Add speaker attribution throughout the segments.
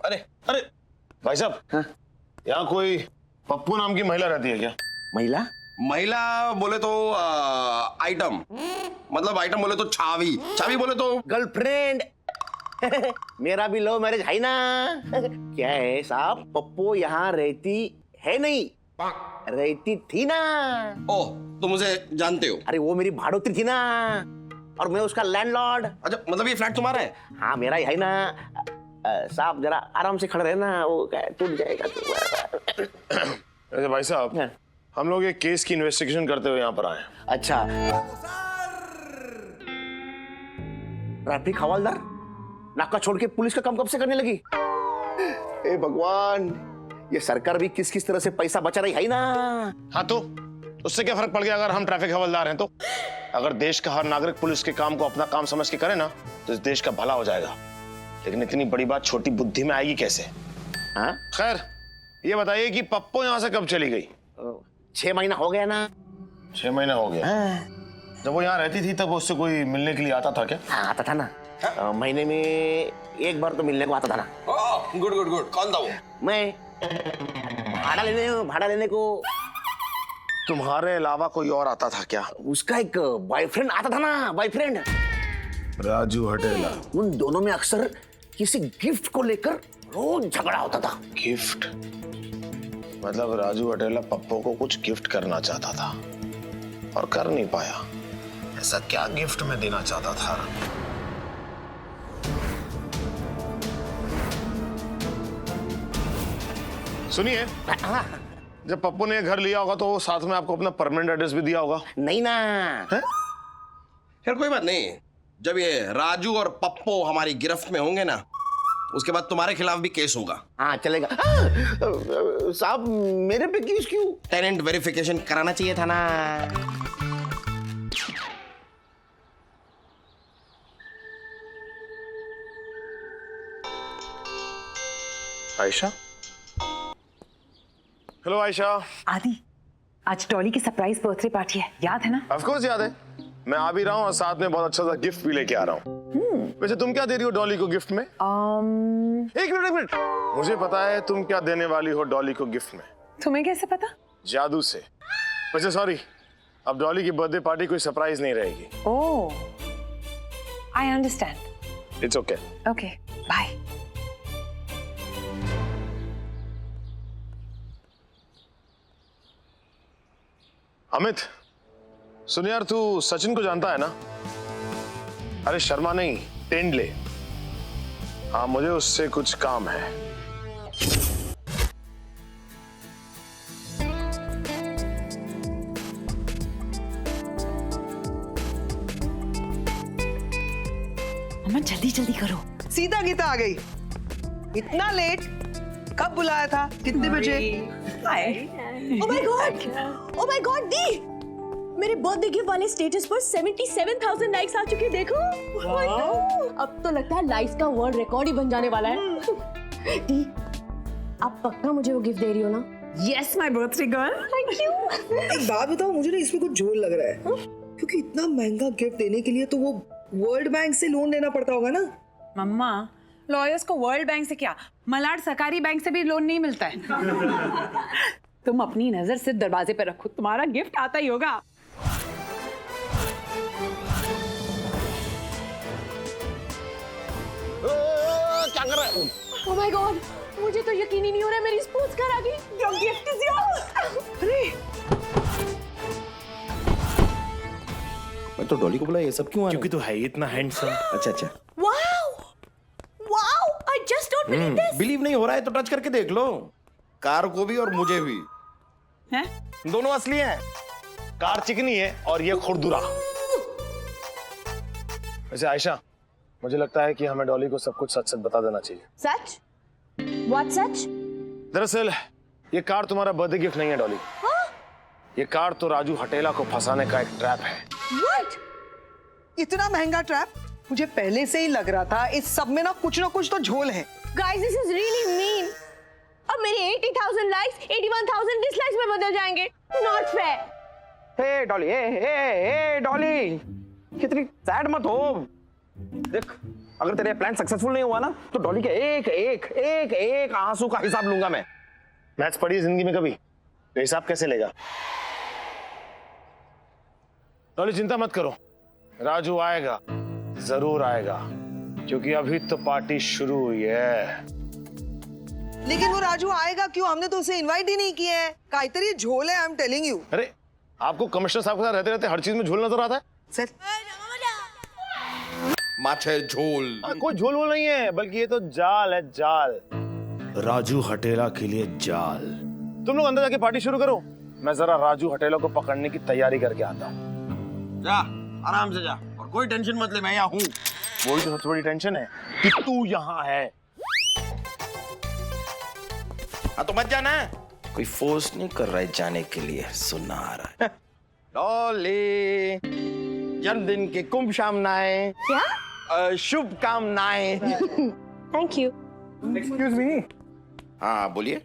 Speaker 1: अरे अरे भाई साहब,
Speaker 2: हाँ?
Speaker 1: यहाँ कोई पप्पू नाम की महिला रहती है क्या?
Speaker 2: महिला?
Speaker 3: महिला बोले तो आइटम, मतलब आइटम बोले तो छावी, छावी बोले तो
Speaker 2: गर्लफ्रेंड। मेरा भी लव मैरिज है ना। क्या है साहब, पप्पू यहाँ रहती है नहीं, रहती थी ना।
Speaker 3: ओह, तुम उसे जानते हो?
Speaker 2: अरे वो मेरी भाड़ोत्री थी ना, और मैं उसका लैंडलॉर्ड।
Speaker 3: अच्छा, मतलब ये फ्लैट तुम्हारा है?
Speaker 2: हाँ मेरा ही है ना। साहब जरा आराम से खड़े रहना, वो क्या टूट जाएगा।
Speaker 1: वैसे भाई साहब,
Speaker 2: हाँ।
Speaker 1: हम लोग एक केस की इन्वेस्टिगेशन करते हुए यहाँ पर आए हैं।
Speaker 2: अच्छा, ट्रैफिक हवलदार नाका छोड़ के पुलिस का काम कब से करने लगी? ए भगवान, ये सरकार भी किस किस तरह से पैसा बचा रही है ना।
Speaker 1: हाँ तो उससे क्या फर्क पड़ गया अगर हम ट्रैफिक हवलदार हैं तो? अगर देश का हर नागरिक पुलिस के काम को अपना काम समझ के करे ना, तो इस देश का भला हो जाएगा। लेकिन इतनी बड़ी बात छोटी बुद्धि में आएगी कैसे?
Speaker 2: हाँ?
Speaker 1: खैर, ये बताइए कि पप्पू यहाँ से कब चली गई?
Speaker 2: 6 महीना हो गया ना।
Speaker 1: 6 महीना हो गया। जब वो यहाँ रहती थी तब उससे कोई मिलने के लिए आता था क्या?
Speaker 2: हाँ आता था ना। महीने में 1 बार तो मिलने को आता था ना।
Speaker 3: ओह, गुड गुड गुड। कौन था वो?
Speaker 2: मैं भाड़ा लेने को।
Speaker 1: तुम्हारे अलावा कोई और आता था क्या?
Speaker 2: उसका एक बॉयफ्रेंड आता था ना, बॉयफ्रेंड
Speaker 1: राजू हटेला।
Speaker 2: उन दोनों में अक्सर किसी गिफ्ट को लेकर रोज झगड़ा होता था।
Speaker 1: गिफ्ट? मतलब राजू हटेला पप्पू को कुछ गिफ्ट करना चाहता था और कर नहीं पाया। ऐसा क्या गिफ्ट में देना चाहता था? सुनिए, जब पप्पू ने घर लिया होगा तो साथ में आपको अपना परमानेंट एड्रेस भी दिया होगा?
Speaker 2: नहीं ना।
Speaker 3: यार कोई बात नहीं, जब ये राजू और पप्पू हमारी गिरफ्त में होंगे ना, उसके बाद तुम्हारे खिलाफ भी केस होगा।
Speaker 2: हाँ चलेगा। साहब मेरे पे केस क्यों?
Speaker 3: टेनेंट वेरिफिकेशन कराना चाहिए था ना।
Speaker 1: आयशा? हेलो आयशा।
Speaker 4: आदि, आज डॉली की सरप्राइज बर्थडे पार्टी है, याद है ना?
Speaker 1: ऑफ कोर्स याद है। मैं आ भी रहा हूँ और साथ में बहुत अच्छा सा गिफ्ट भी लेके आ रहा हूँ। वैसे तुम क्या दे रही हो डॉली को गिफ्ट में? एक मिनट। मुझे पता है तुम क्या देने वाली हो डॉली को गिफ्ट में।
Speaker 4: तुम्हें कैसे पता?
Speaker 1: जादू से। वैसे सॉरी, अब डॉली की बर्थडे पार्टी कोई सरप्राइज नहीं रहेगी।
Speaker 4: Oh, I understand.
Speaker 1: It's okay.
Speaker 4: Okay, bye.
Speaker 1: Amit, सुन यार, तू सचिन को जानता है ना? अरे शर्मा नहीं, तेंडले। हाँ, मुझे उससे कुछ काम है।
Speaker 4: अमन जल्दी जल्दी करो।
Speaker 5: सीता गीता आ गई। इतना लेट? कब बुलाया था? कितने बजे?
Speaker 6: ओह माय गॉड दी, मेरे बर्थडे गिफ्ट वाले स्टेटस पर 77,000 लाइक्स आ चुके हैं, देखो। अब तो लगता है लाइक्स का वर्ल्ड रिकॉर्ड ही बन जाने वाला है। दी, आप पक्का मुझे वो गिफ्ट दे रही हो ना?
Speaker 4: Yes my birthday girl.
Speaker 6: Thank you.
Speaker 5: एक बात बताओ, मुझे ना इसमें कुछ झोल लग रहा है। क्योंकि इतना महंगा गिफ्ट देने के लिए तो वो वर्ल्ड बैंक से लोन लेना पड़ता होगा ना?
Speaker 4: मम्मा, लॉयर्स को वर्ल्ड बैंक से क्या, मलाड सरकारी बैंक से भी लोन नहीं मिलता है। तुम अपनी नजर सिर्फ दरवाजे पे रखो, तुम्हारा गिफ्ट आता ही होगा।
Speaker 2: क्या कर रहा है?
Speaker 6: ओह माय गॉड, मुझे तो यकीन ही नहीं हो रहा है मेरी स्पोर्ट्स कार आ गई। Your gift is yours.
Speaker 5: अरे
Speaker 2: मैं तो डॉली को बोला, ये सब क्यों आ रहा है?
Speaker 1: क्योंकि तू है इतना हैंडसम।
Speaker 2: अच्छा अच्छा।
Speaker 6: Wow wow, I just don't believe this.
Speaker 2: Believe नहीं हो रहा है तो टच करके देख लो। कार को भी और मुझे भी।
Speaker 4: हैं?
Speaker 2: दोनों असली हैं।
Speaker 1: कार चिकनी है और ये खुरदुरा। वैसे आयशा, मुझे लगता है कि हमें डॉली को सब कुछ सच सच बता देना चाहिए।
Speaker 6: सच? व्हाट सच?
Speaker 1: दरअसल ये कार तुम्हारा बर्थडे गिफ्ट नहीं है डॉली। ये कार तो राजू हटेला को फंसाने का एक ट्रैप है।
Speaker 6: व्हाट?
Speaker 5: इतना महंगा ट्रैप? मुझे पहले से ही लग रहा था इस सब में ना कुछ तो झोल है।
Speaker 6: Guys, this is really mean. अब मेरे 80,000 लाइक्स 81,000 डिसलाइक्स में बदल जाएंगे। Not fair.
Speaker 2: Hey Dolly, hey Dolly, कितनी सैड मत हो। देख, अगर तेरे प्लान सक्सेसफुल नहीं हुआ ना तो डॉली के एक एक एक एक आंसू का हिसाब लूंगा मैं।
Speaker 1: मैथ्स पढ़ी है जिंदगी में कभी, तो हिसाब कैसे लेगा? डॉली चिंता मत करो, राजू आएगा, जरूर आएगा, क्योंकि अभी तो पार्टी शुरू हुई है।
Speaker 5: लेकिन वो राजू आएगा क्यों? हमने तो उसे इनवाइट ही नहीं किया है। काहीतरी झोल है, आई एम टेलिंग यू।
Speaker 1: अरे आपको कमिश्नर साहब के साथ रहते रहते हर चीज में झोल नजर आता है।
Speaker 5: सर
Speaker 3: माछे झोल।
Speaker 1: कोई झोल वोल नहीं है, बल्कि ये तो जाल है, जाल। राजू हटेला के लिए जाल। तुम लोग अंदर जाके पार्टी शुरू करो, मैं जरा राजू हटेला को पकड़ने की तैयारी करके आता हूँ।
Speaker 3: जा आराम से जा, और कोई टेंशन मत ले, मैं यहाँ हूँ।
Speaker 1: वही तो सबसे बड़ी टेंशन है कि तू यहाँ है।
Speaker 3: हाँ तो मत जाना, कोई फोर्स नहीं कर रहा है जाने के लिए, सुनना आ रहा है। डॉली, जन्मदिन की शुभकामनाएं।
Speaker 6: क्या?
Speaker 2: शुभकामनाएं।
Speaker 6: Thank you.
Speaker 7: एक्सक्यूज मी,
Speaker 3: हाँ बोलिए।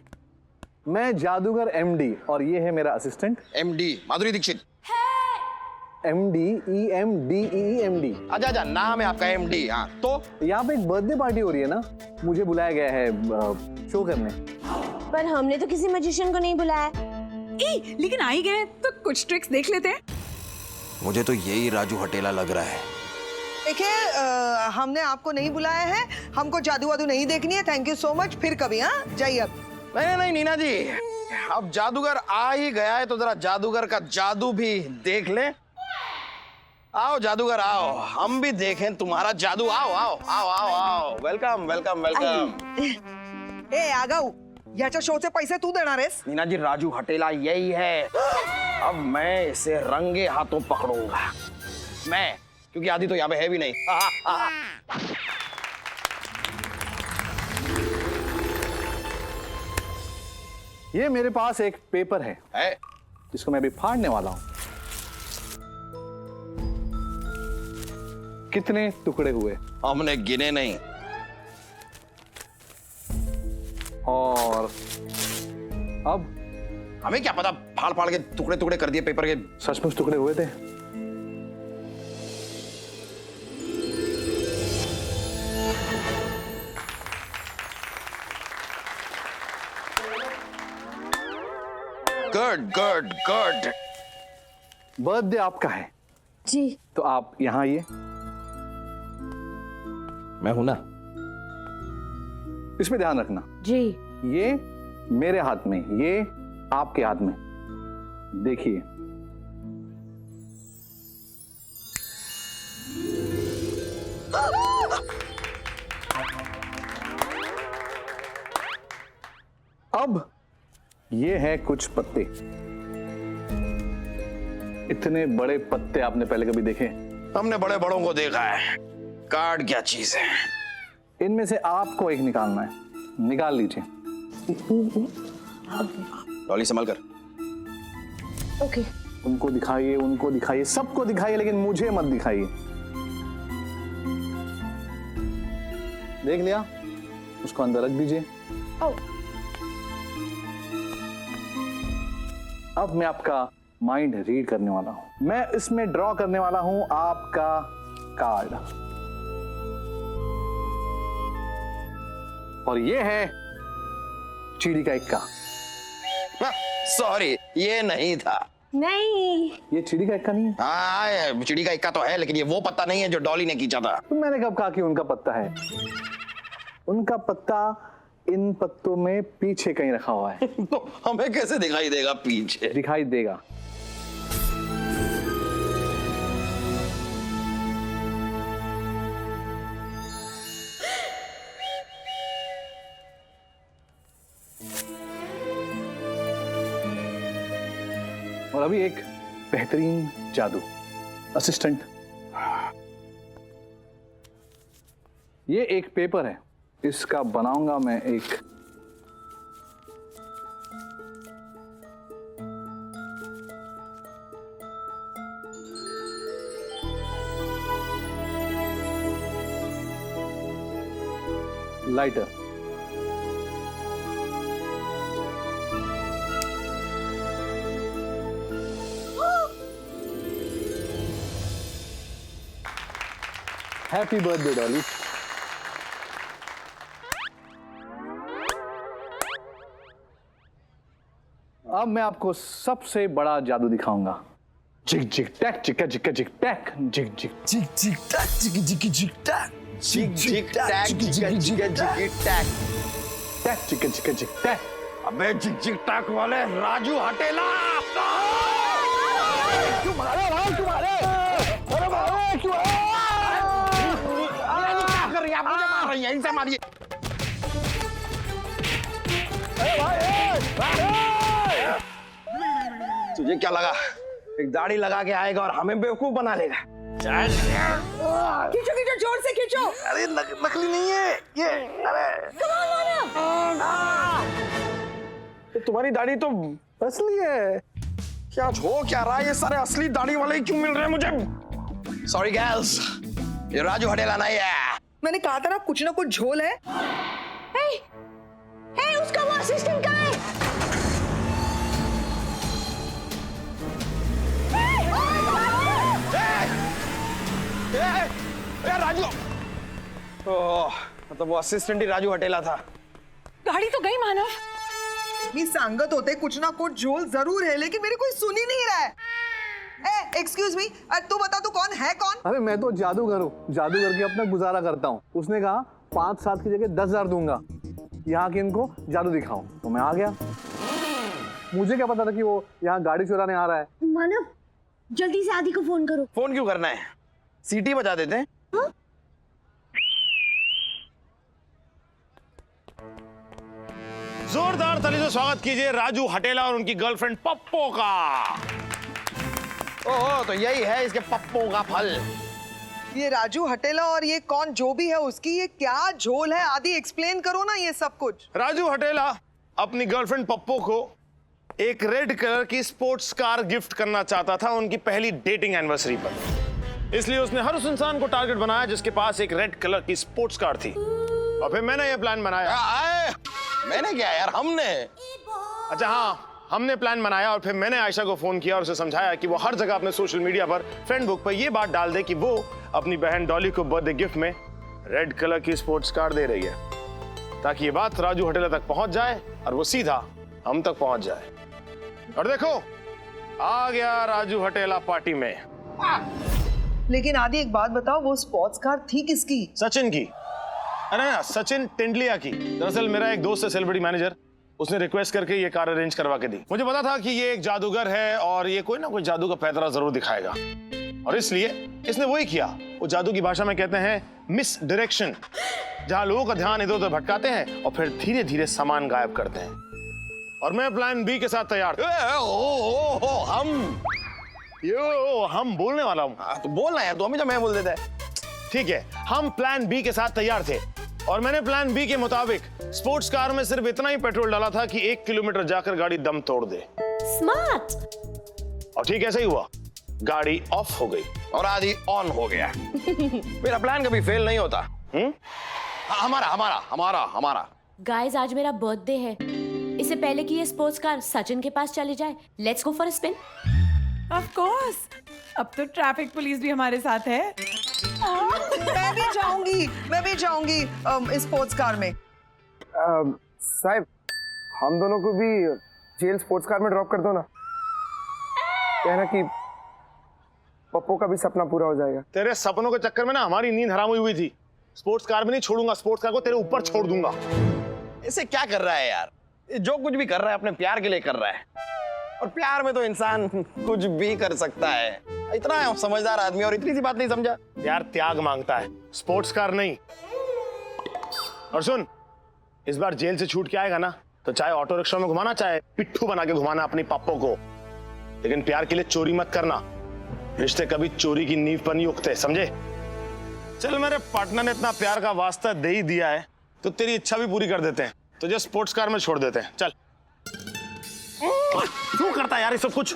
Speaker 7: मैं जादूगर एमडी और ये है मेरा assistant
Speaker 3: MD Madhuri Dixit.
Speaker 7: MD EMDEMD।
Speaker 3: अच्छा अच्छा, नाम है आपका एमडी। हाँ तो
Speaker 7: यहाँ पे एक बर्थडे पार्टी हो रही है ना, मुझे बुलाया गया है शो करने।
Speaker 6: पर हमने तो किसी मैजिशियन को नहीं बुलाया।
Speaker 4: लेकिन आ ही गए तो कुछ ट्रिक्स देख लेते हैं।
Speaker 3: मुझे तो यही राजू हटेला लग रहा है।
Speaker 5: देखिए, हमने आपको नहीं बुलाया है, हमको जादू वादू नहीं देखनी है। थैंक यू सो मच, फिर कभी। हाँ जाइए अब।
Speaker 3: नहीं नहीं नीना जी, अब जादूगर आ ही गया है तो जरा जादूगर का जादू भी देख ले। आओ जादूगर आओ, हम भी देखें तुम्हारा जादू। आओ आओ आओ आओ आओ, वेलकम वेलकम वेलकम।
Speaker 5: ए आगाऊ, याच्या शोचे पैसे तू देणार आहेस?
Speaker 2: नीना जी, राजू हटेला यही है। अब मैं इसे रंगे हाथों पकड़ूंगा, मैं, क्योंकि आदि तो यहाँ पे है भी नहीं।
Speaker 7: ये मेरे पास एक पेपर है जिसको मैं अभी फाड़ने वाला हूं। कितने टुकड़े हुए?
Speaker 3: हमने गिने नहीं।
Speaker 7: और अब
Speaker 3: हमें क्या पता, फाड़ फाड़ के टुकड़े टुकड़े कर दिए पेपर के।
Speaker 7: सचमुच टुकड़े हुए थे?
Speaker 3: Good good good.
Speaker 7: बर्थडे आपका है
Speaker 6: जी।
Speaker 7: तो आप यहाँ आइए।
Speaker 2: मैं हूं ना।
Speaker 7: इसमें ध्यान रखना,
Speaker 6: जी।
Speaker 7: ये मेरे हाथ में, ये आपके हाथ में। देखिए, अब ये है कुछ पत्ते। इतने बड़े पत्ते आपने पहले कभी देखे?
Speaker 3: हमने बड़े बड़ों को देखा है, कार्ड क्या चीज है।
Speaker 7: इनमें से आपको एक निकालना है, निकाल लीजिए।
Speaker 3: डॉली संभल कर।
Speaker 6: ओके।
Speaker 7: उनको दिखाइए, उनको दिखाइए, सबको दिखाइए, लेकिन मुझे मत दिखाइए। देख लिया? उसको अंदर रख दीजिए। अब मैं आपका माइंड रीड करने वाला हूं। मैं इसमें ड्रॉ करने वाला हूं आपका कार्ड, और ये है चिड़ी का इक्का।
Speaker 3: सॉरी, ये नहीं था।
Speaker 6: नहीं,
Speaker 7: ये चिड़ी का इक्का नहीं है?
Speaker 3: हाँ, चिड़ी का इक्का तो है, लेकिन ये वो पत्ता नहीं है जो डॉली ने खींचा था।
Speaker 7: तो मैंने कब कहा कि उनका पत्ता है? उनका पत्ता इन पत्तों में पीछे कहीं रखा हुआ है।
Speaker 3: तो हमें कैसे दिखाई देगा पीछे?
Speaker 7: दिखाई देगा। और अभी एक बेहतरीन जादू। असिस्टेंट, ये एक पेपर है, इसका बनाऊंगा मैं एक लाइटर। Happy birthday Dolly. अब मैं आपको सबसे बड़ा जादू दिखाऊंगा। जिग जिग टैक चिक्का जिक्का जिग टैक जिग जिग
Speaker 3: जिग जिग टैक जिग जिग जिग टैक जिग जिग टैक जिग जिग जिग टैक
Speaker 7: टैक चिक्का जिक्का जिग टैक।
Speaker 3: अबे जिग जिग टैक वाले राजू हटेला
Speaker 7: क्यों मारे भाई, क्यों मारे? अरे भाई क्यों?
Speaker 3: क्या कर रही है आप? मुझे मार रही है, इनसे मारिए। तुझे क्या लगा एक दाढ़ी लगा के आएगा और हमें बेवकूफ बना लेगा?
Speaker 5: खींचो खींचो, जोर से खींचो।
Speaker 3: अरे नकली नहीं है ये। अरे तो तुम्हारी दाढ़ी तो असली है। क्या हो क्या रहा है? ये सारे असली दाढ़ी वाले ही क्यों मिल रहे हैं मुझे? सॉरी गर्ल्स, ये राजू हटेला नहीं है।
Speaker 5: मैंने कहा था ना कुछ झोल है।
Speaker 6: हे, उसका वो असिस्टेंट कहाँ है?
Speaker 3: राजू, मतलब वो असिस्टेंट ही राजू हटेला था।
Speaker 4: गाड़ी तो गई मानव।
Speaker 5: ये संगत होते कुछ ना कुछ झोल जरूर है, लेकिन मेरी कोई सुन ही नहीं रहा है। एक्सक्यूज मी, तू बता तू कौन है कौन?
Speaker 7: अरे मैं तो जादूगर हूँ, जादूगर के अपना गुजारा करता हूँ। उसने कहा 5-7 की जगह 10,000 दूंगा यहाँ के इनको जादू दिखाऊं, तो मैं आ गया। मुझे क्या पता था कि वो यहाँ गाड़ी चुराने आ रहा है।
Speaker 6: मानव, जल्दी से आदि को फोन करो।
Speaker 3: फोन क्यों करना है? सीटी बजा देते हैं।
Speaker 6: हाँ?
Speaker 1: जोरदार ताली से स्वागत कीजिए राजू हटेला और उनकी गर्लफ्रेंड पप्पो का।
Speaker 3: ओह, तो यही है इसके पप्पो का फल।
Speaker 5: ये राजू हटेला और ये कौन जो भी है उसकी ये क्या झोल है? आदि एक्सप्लेन करो ना ये सब कुछ।
Speaker 1: राजू हटेला अपनी गर्लफ्रेंड पप्पो को एक रेड कलर की स्पोर्ट्स कार गिफ्ट करना चाहता था उनकी पहली डेटिंग एनिवर्सरी पर। इसलिए उसने हर उस इंसान को टारगेट बनाया जिसके पास एक रेड कलर की स्पोर्ट्स कार थी। और फिर मैंने यह प्लान बनाया।
Speaker 3: मैंने क्या यार, हमने।
Speaker 1: अच्छा हाँ, हमने प्लान बनाया और फिर मैंने आयशा को फोन किया और उसे समझाया कि वो हर जगह अपने सोशल मीडिया पर, फ्रेंड बुक पर ये बात डाल दे कि वो अपनी बहन डॉली को बर्थडे गिफ्ट में रेड कलर की स्पोर्ट्स कार दे रही है, ताकि ये बात राजू हटेला तक पहुंच जाए और वो सीधा हम तक पहुंच जाए। और देखो, आ गया राजू हटेला पार्टी में।
Speaker 5: लेकिन आदि एक बात बताओ, वो स्पोर्ट्स कार थी किसकी?
Speaker 1: सचिन की। अरे ना, सचिन तेंदुलिया की। दरअसल मेरा एक दोस्त है सेलिब्रिटी मैनेजर, उसने रिक्वेस्ट करके ये कार अरेंज करवा के दी। मुझे पता था कि ये एक जादूगर है और ये कोई ना कोई जादू का पैतरा जरूर दिखाएगा, और इसलिए इसने वही किया। वो जादू की भाषा में कहते हैं मिस डायरेक्शन, जहां लोगों का ध्यान इधर उधर भटकाते हैं और फिर धीरे धीरे सामान गायब करते हैं। और मैं प्लान बी के साथ तैयार था। हम बोलने वाला हूँ।
Speaker 3: तो बोलना यार, तो हमेशा मैं बोल देता है।
Speaker 1: ठीक है, हम प्लान बी के साथ तैयार थे और मैंने प्लान बी के मुताबिक स्पोर्ट्स कार में सिर्फ इतना ही पेट्रोल डाला था कि 1 किलोमीटर जाकर गाड़ी दम तोड़ दे।
Speaker 6: स्मार्ट।
Speaker 1: और ठीक ऐसा ही हुआ, गाड़ी ऑफ हो गई
Speaker 3: और आदि ऑन हो गया। मेरा प्लान कभी फेल नहीं होता। हमारा हमारा हमारा हमारा
Speaker 6: गाइस, आज मेरा बर्थडे है। इससे पहले कि ये स्पोर्ट्स कार सचिन के पास चले जाए, let's go for a spin.
Speaker 4: Of course, अब तो ट्रैफिक पुलिस भी हमारे साथ है।
Speaker 5: मैं भी जाऊंगी इस स्पोर्ट्स कार में।
Speaker 8: साहब, हम दोनों को भी जेल स्पोर्ट्स कार में ड्रॉप कर दो ना। कहना कि पप्पो का भी सपना पूरा हो जाएगा।
Speaker 1: तेरे सपनों के चक्कर में ना हमारी नींद हराम हुई थी। स्पोर्ट्स कार में नहीं छोड़ूंगा, स्पोर्ट्स कार को तेरे ऊपर छोड़ दूंगा।
Speaker 3: इसे क्या कर रहा है यार? जो कुछ भी कर रहा है अपने प्यार के लिए कर रहा है, और प्यार में तो इंसान कुछ भी कर सकता है। इतना समझदार आदमी और इतनी सी बात नहीं समझा।
Speaker 1: यार त्याग मांगता है, स्पोर्ट्स कार नहीं। और सुन, इस बार जेल से छूट के आएगा ना, तो चाहे ऑटो रिक्शा में घुमाना, चाहे पिट्ठू बना के घुमाना अपनी पप्पो को, लेकिन प्यार के लिए चोरी मत करना। रिश्ते कभी चोरी की नींव पर नहीं उगते, समझे? चल, मेरे पार्टनर ने इतना प्यार का वास्ता दे ही दिया है तो तेरी इच्छा भी पूरी कर देते हैं, तुझे स्पोर्ट्स कार में छोड़ देते हैं। चल। क्यों करता है यार ये सब कुछ?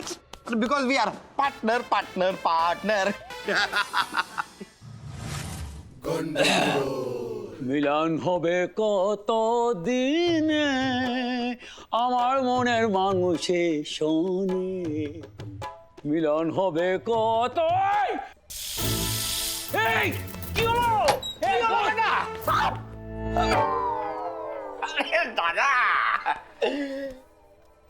Speaker 3: Because we are partner partner partner.
Speaker 9: মিলন হবে কত দিনে আমার মনের মানুষের শোনে, মিলন হবে কত। এই কি হলো? এই দাদা,
Speaker 3: अरे दादा,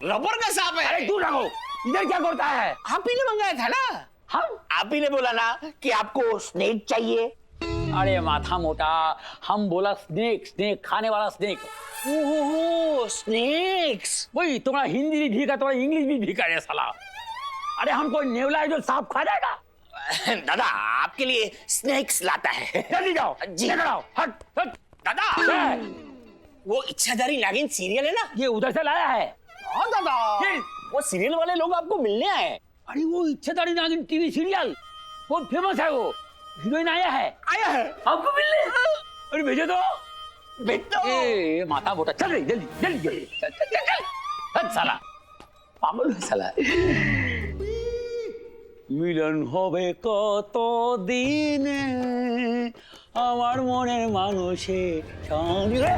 Speaker 3: रबर का सांप है।
Speaker 9: अरे दूर रहो, इधर क्या करता है?
Speaker 3: आप ही ने मंगाया था ना?
Speaker 9: हम?
Speaker 3: आप ही ने बोला ना कि आपको स्नेक चाहिए।
Speaker 9: अरे माथा मोटा, हम बोला स्नेक, स्नेक खाने वाला स्नेक।
Speaker 3: ओहो, स्नेक्स।
Speaker 9: वही तुम्हारा हिंदी भी भीगा, तुम्हारा इंग्लिश भी भीगा रे साला। अरे हम कोई नेवला है जो सांप खा जाएगा?
Speaker 3: दादा आपके लिए स्नेक्स लाता है।
Speaker 9: जल्दी जाओ,
Speaker 3: जी।
Speaker 9: लेकर आओ, हट हट।
Speaker 3: दादा वो इच्छाधारी नागिन सीरियल है ना?
Speaker 9: ये उधर से लाया है।
Speaker 3: हाँ दादा,
Speaker 9: ये-
Speaker 3: वो सीरियल वाले लोग आपको मिलने आए।
Speaker 9: अरे वो इच्छाधारी नागिन टीवी सीरियल बहुत फेमस है, वो हीरोइन आया है आपको मिलने। अरे भेजो तो, ए माथा मोटा, चल रही जल्दी जल्दी जल्दी, चल चल चल चल, हट साला, पागल है साला। মিলন হবে কত দিনে আমার মনের মানুষের সঙ্গে।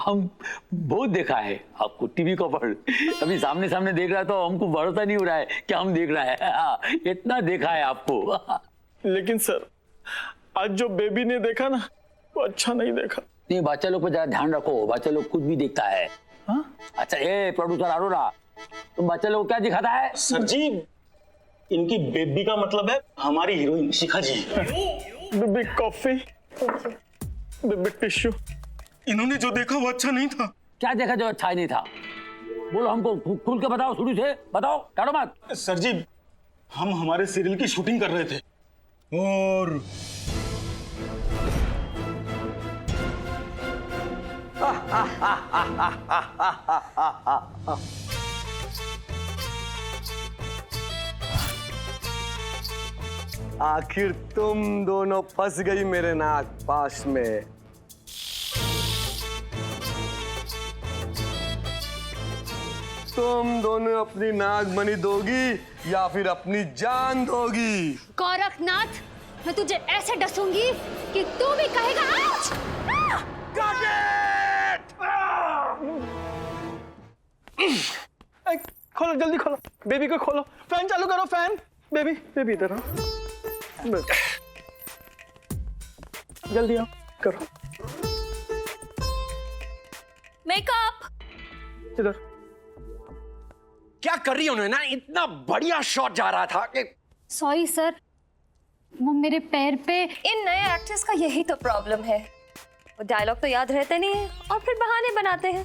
Speaker 9: हम बहुत देखा है आपको टीवी कवर, अभी सामने सामने देख रहा तो हमको भरोसा नहीं हो रहा है कि हम देख रहा है। इतना देखा है आपको।
Speaker 10: लेकिन सर आज जो बेबी ने देखा ना वो अच्छा नहीं देखा।
Speaker 9: नहीं, बच्चा लोग पे जरा ध्यान रखो, बच्चा लोग कुछ भी देखता है। अच्छा ए प्रोड्यूसर अरोरा, तुम बच्चा लोग क्या दिखाता है?
Speaker 10: सर जी इनकी बेबी का मतलब है हमारी हीरोइन शिखा जी। बेबी कॉफी, बेबी टिश्यू, इन्होंने जो देखा वो अच्छा नहीं था।
Speaker 9: क्या देखा जो अच्छा नहीं था? बोलो हमको, खुल के बताओ, शुरू से बताओ, डरो मत।
Speaker 10: सर जी हम हमारे सीरियल की शूटिंग कर रहे थे और
Speaker 8: आखिर तुम दोनों फंस गई मेरे नाक पास में। तुम दोनों अपनी नागमणि दोगी या फिर अपनी जान दोगी?
Speaker 6: गोरखनाथ, मैं तुझे ऐसे डसूंगी कि तू भी कहेगा आज।
Speaker 10: खोलो जल्दी खोलो, बेबी को खोलो, फैन चालू करो, फैन। बेबी बेबी इधर आओ, जल्दी आओ, करो
Speaker 6: मेकअप।
Speaker 10: इधर।
Speaker 3: क्या कर रही है ना? इतना बढ़िया शॉट जा रहा था कि
Speaker 11: सॉरी सर, वो मेरे पैर पे।
Speaker 6: इन नए एक्टर्स का यही तो प्रॉब्लम है, वो डायलॉग तो याद रहते नहीं है और फिर बहाने बनाते हैं।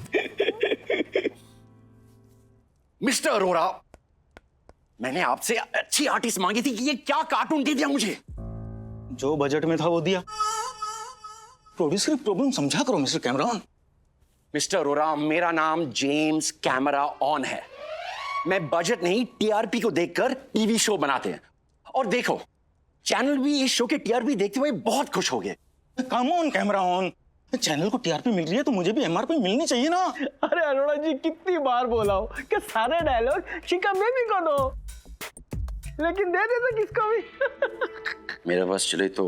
Speaker 3: मिस्टर अरोरा, मैंने आपसे अच्छी आर्टिस्ट मांगी थी कि ये क्या कार्टून दे दिया मुझे।
Speaker 10: जो बजट में था वो दिया। प्रोड्यूसर की प्रॉब्लम समझा करो मिस्टर कैमरॉन।
Speaker 3: मिस्टर अरोरा, मेरा नाम जेम्स कैमरा ऑन है। मैं बजट नहीं टीआरपी को देखकर टीवी शो बनाते हैं। और देखो, चैनल भी इस शो के टीआरपी देखते हुए बहुत खुश हो गए।
Speaker 10: Come on camera on, channel को टीआरपी मिल रही है तो मुझे भी एमआरपी मिलनी चाहिए ना। अरे अरोड़ा जी कितनी बार बोला हो कि सारे डायलॉग शिखा बेबी को दो, लेकिन दे देते किसको भी।
Speaker 3: मेरा बस चले तो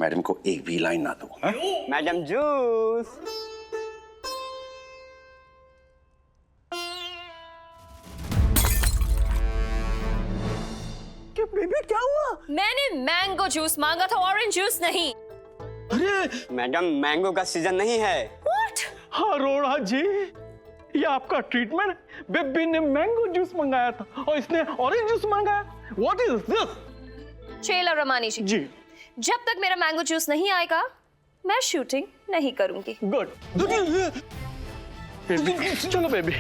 Speaker 3: मैडम को एक भी लाइन ना दो।
Speaker 8: Madam juice.
Speaker 10: क्या बेबी क्या हुआ?
Speaker 6: मैंने मैंगो जूस मांगा था, ऑरेंज जूस नहीं।
Speaker 10: अरे
Speaker 8: मैडम मैंगो का सीजन नहीं है।
Speaker 6: What?
Speaker 10: अरोड़ा जी ये आपका ट्रीटमेंट। बेबी ने मैंगो जूस मंगाया था और इसने ऑरेंज जूस मंगाया। What is this?
Speaker 6: Shela Ramani ji, जब तक मेरा मैंगो जूस नहीं आएगा मैं शूटिंग नहीं करूंगी।
Speaker 10: गुड। चलो बेबी।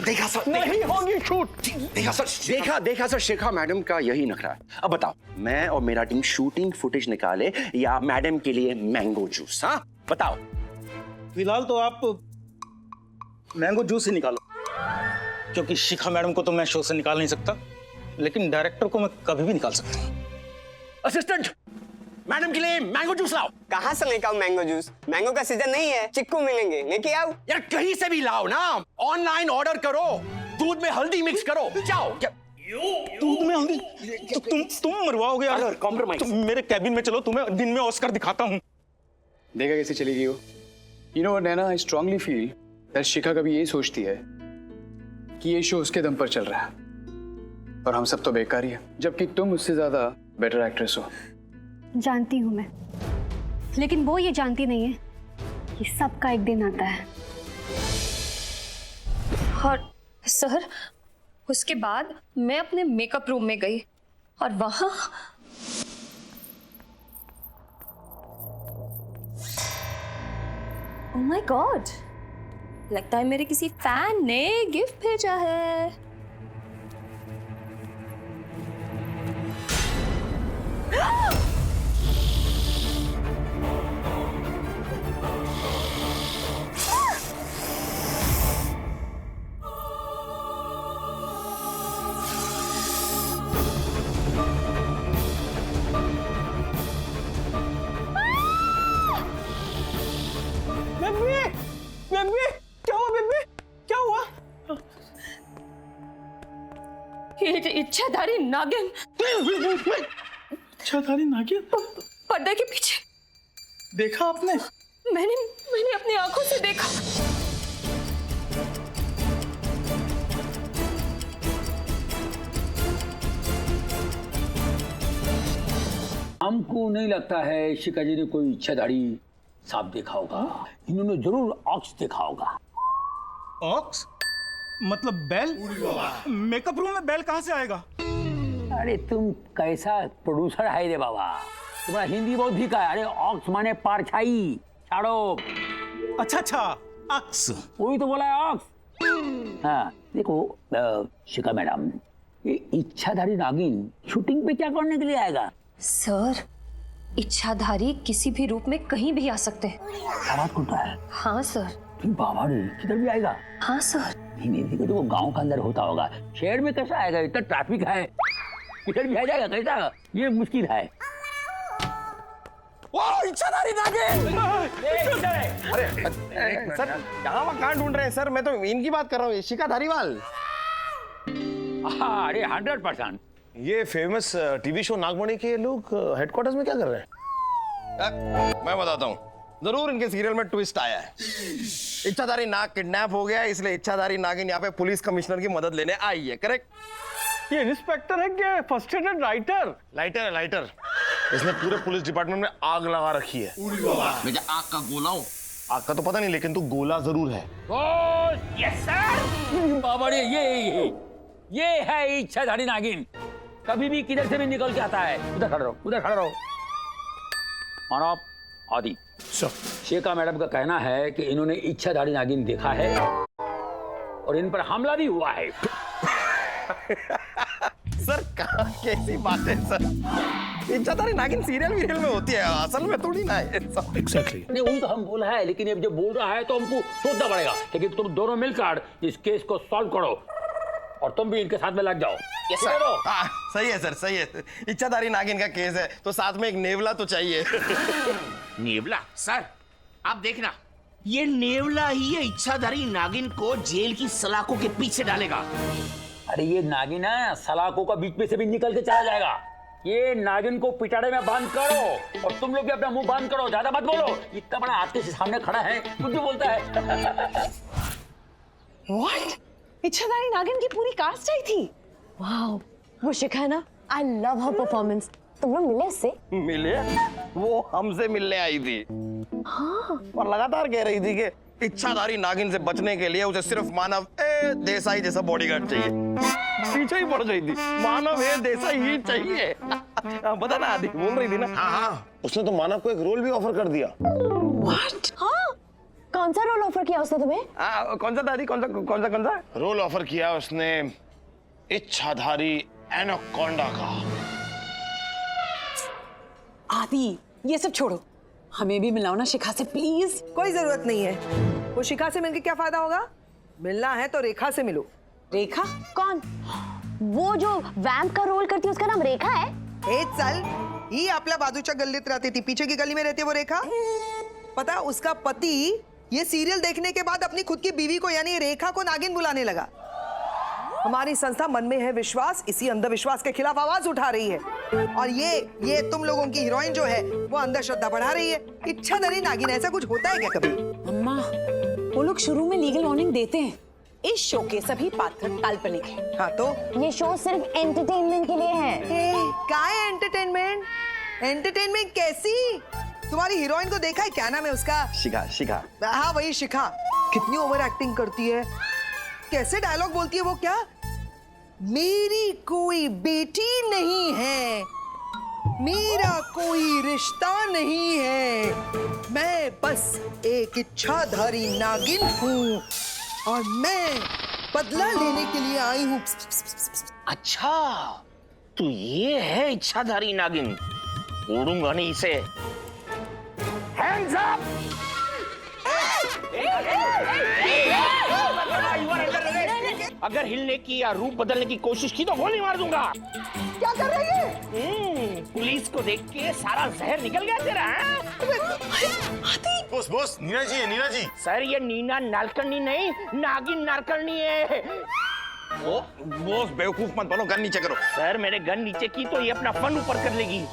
Speaker 3: देखा सर,
Speaker 10: नहीं होगी शूट।
Speaker 3: देखा सर, शिखा मैडम का यही नखरा है। अब बताओ, मैं और मेरा टीम शूटिंग फुटेज निकाले या मैडम के लिए मैंगो जूस? हाँ बताओ।
Speaker 10: फिलहाल तो आप मैंगो जूस ही निकालो, क्योंकि शिखा मैडम को तो मैं शो से निकाल नहीं सकता, लेकिन डायरेक्टर को मैं कभी भी निकाल सकता हूँ।
Speaker 3: असिस्टेंट, मैडम के लिए मैंगो जूस लाओ।
Speaker 8: कहाँ से लेकर आओ मैंगो जूस? मैंगो का सीजन नहीं है, चिक्कू मिलेंगे, लेके आओ।
Speaker 3: यार कहीं से भी लाओ ना, ऑनलाइन ऑर्डर करो, दूध में हल्दी मिक्स करो, जाओ।
Speaker 10: तुम मरवाओगे यार।
Speaker 2: कॉम्प्रोमाइज।
Speaker 10: तुम मेरे कैबिन में चलो, तुम्हें दिन में ऑस्कर दिखाता हूँ।
Speaker 12: देखा कैसे चली गई वो। You know Naina, I strongly feel that Shikha कभी यही सोचती है कि ये शो उसके दम पर चल रहा है और हम सब तो बेकार ही है, जबकि तुम उससे ज्यादा बेटर एक्ट्रेस हो।
Speaker 11: जानती हूँ मैं, लेकिन वो ये जानती नहीं है कि सबका एक दिन आता है।
Speaker 6: और सर, उसके बाद मैं अपने मेकअप रूम में गई और वहां ओह माय गॉड, लगता है मेरे किसी फैन ने गिफ्ट भेजा है।
Speaker 10: बेबी, क्या हुआ बेबी? क्या हुआ?
Speaker 6: इच्छाधारी नागिन।
Speaker 10: इच्छाधारी नागिन?
Speaker 6: पर्दे के पीछे
Speaker 10: देखा आपने?
Speaker 6: मैंने अपनी आंखों से देखा।
Speaker 9: हमको नहीं लगता है शिखा जी ने कोई इच्छाधारी सांप देखा होगा। इन्होंने जरूर ऑक्स देखा होगा।
Speaker 10: ऑक्स? मतलब बैल? मेकअप रूम में बैल कहाँ से आएगा?
Speaker 9: अरे तुम कैसा प्रोड्यूसर है रे बाबा, तुम्हारा हिंदी बहुत भी का है। अरे ऑक्स माने परछाई, छाड़ो।
Speaker 10: अच्छा, ऑक्स।
Speaker 9: वही तो बोला है, ऑक्स। हाँ देखो शिखा मैडम, ये इच्छाधारी नागिन शूटिंग पे क्या करने के लिए आएगा?
Speaker 6: सर, इच्छाधारी किसी भी रूप में कहीं भी आ सकते हैं।
Speaker 9: बात करता है?
Speaker 6: हाँ सर।
Speaker 9: बाबा रे, किधर भी आएगा?
Speaker 6: हाँ सर।
Speaker 9: नहीं, तो वो गांव के अंदर होता होगा, शहर में कैसा आएगा? इतना ट्रैफिक है, किधर भी आ जाएगा कैसा? ये मुश्किल है।
Speaker 3: वो इच्छाधारी नागिन! अरे सर, यहाँ वहाँ कहाँ ढूंढ रहे हैं सर? मैं तो इनकी बात कर रहा हूँ, शिखाधारी वाल।
Speaker 9: अरे 100%।
Speaker 1: ये फेमस टीवी शो नागमणि के लोग हेडक्वार्टर्स में क्या कर रहे हैं?
Speaker 3: मैं बताता हूँ, जरूर इनके सीरियल में ट्विस्ट आया है। इच्छाधारी नाग किडनैप हो गया, इसलिए इच्छाधारी नागिन यहाँ पे पुलिस कमिश्नर की मदद लेने आई है। करेक्ट?
Speaker 10: ये इंस्पेक्टर है क्या? First aid writer?
Speaker 1: लाइटर है, लाइटर। इसने पूरे पुलिस डिपार्टमेंट में आग लगा रखी है।
Speaker 3: मैं क्या आग का गोला हूँ?
Speaker 1: आग का तो पता नहीं, लेकिन तू गोला जरूर है।
Speaker 9: Yes sir. बाबा रे, ये है इच्छाधारी नागिन। कभी भी किधर से भी निकल के आता है। उधर खड़ा रहो, उधर खड़ा रहो। मानव आदि शिखा मैडम का कहना है कि इन्होंने इच्छाधारी नागिन देखा है और इन पर हमला भी हुआ है।
Speaker 3: सर कहाँ कैसी बात है सर? इच्छाधारी नागिन सीरियल में होती है, असल में थोड़ी ना है।
Speaker 1: एग्जैक्टली।
Speaker 9: नहीं, वही तो हम बोला है, लेकिन अब जब बोल रहा है तो हमको सोचना पड़ेगा। लेकिन तुम दोनों मिलकर इस केस को सॉल्व करो और तुम भी इनके साथ में लग जाओ।
Speaker 3: Yes sir. सही है सर, सही है। इच्छाधारी नागिन का केस है तो साथ में एक नेवला तो चाहिए।
Speaker 13: नेवला? सर आप देखना, ये नेवला ही ये इच्छाधारी नागिन को जेल की सलाखों के पीछे डालेगा।
Speaker 9: अरे ये नागिन है, सलाखों का बीच में से भी निकल के चला जाएगा। ये नागिन को पिटारे में बंद करो और तुम लोग भी अपना मुंह बंद करो, ज्यादा मत बोलो। इतना बड़ा आपके सामने खड़ा है, कुछ भी बोलता है।
Speaker 4: What? इच्छाधारी नागिन की पूरी कास्ट आई थी।
Speaker 6: वाओ, वो शिखा है ना, आई लव हर परफॉर्मेंस। तुम लोग मिले उससे?
Speaker 3: मिले? वो हमसे मिलने आई थी।
Speaker 6: हाँ।
Speaker 3: और लगातार कह रही थी कि इच्छाधारी नागिन से बचने के लिए उसे सिर्फ मानव देसाई जैसा बॉडीगार्ड चाहिए। पीछे ही पड़ गई थी, मानव देसाई ही चाहिए। पता ना, आदि बोल रही थी ना।
Speaker 1: हाँ, उसने तो मानव को एक रोल भी ऑफर कर दिया।
Speaker 6: What? हाँ, कौन सा रोल ऑफर किया उसने तुम्हें?
Speaker 3: कौन सा दादी? कौन सा
Speaker 1: रोल ऑफर किया उसने? इच्छाधारी एनाकोंडा का।
Speaker 4: आदि, ये सब छोड़ो, हमें भी मिलाओ ना शिखा से प्लीज।
Speaker 5: कोई जरूरत नहीं है। वो शिखा से मिलके क्या फायदा होगा? मिलना है तो रेखा से मिलो।
Speaker 4: रेखा?
Speaker 6: कौन? वो जो वैम्प का रोल करती है, उसका नाम रेखा है?
Speaker 5: हे चल, ही आपल्या बाजूच्या गल्लीत राहती थी, पीछे की गली में रहती है वो रेखा। पता, उसका पति ये सीरियल देखने के बाद अपनी खुद की बीवी को यानी रेखा को नागिन बुलाने लगा। हमारी संस्था मन में है विश्वास, इसी अंधविश्वास के खिलाफ आवाज उठा रही है। और ये तुम लोगों की हीरोइन जो है वो अंधश्रद्धा बढ़ा रही है। इच्छाधारी नागिन, ऐसा कुछ होता है क्या कभी?
Speaker 4: अम्मा, वो लोग शुरू में लीगल वार्निंग देते हैं। इस शो के सभी पात्र काल्पनिक हैं।
Speaker 5: हाँ तो
Speaker 6: ये शो सिर्फ एंटरटेनमेंट के लिए है।
Speaker 5: क्या है एंटरटेनमेंट? एंटरटेनमेंट कैसी? तुम्हारी हीरोइन को देखा है? क्या नाम है उसका?
Speaker 2: शिखा।
Speaker 5: हाँ वही शिखा। कितनी ओवर एक्टिंग करती है, कैसे डायलॉग बोलती है वो। क्या मेरी कोई बेटी नहीं है, मेरा कोई रिश्ता नहीं है, मैं बस एक इच्छाधारी नागिन हूँ और मैं बदला लेने के लिए आई हूँ।
Speaker 13: अच्छा, तो ये है इच्छाधारी नागिन। उड़ूंगा नहीं इसे। Hands up! अगर हिलने की या रूप बदलने की कोशिश की तो गोली मार दूंगा।
Speaker 5: क्या कर रही है?
Speaker 13: पुलिस को देख के सारा जहर निकल गया तेरा।
Speaker 1: बॉस नीना जी है, नीना जी।
Speaker 13: सर ये नीना नालकर्णी नहीं, नागिन नालकर्णी है।
Speaker 3: वो बॉस बेवकूफ मत बनो, गन नीचे करो।
Speaker 13: सर मेरे गन नीचे की तो ये अपना फन ऊपर कर लेगी।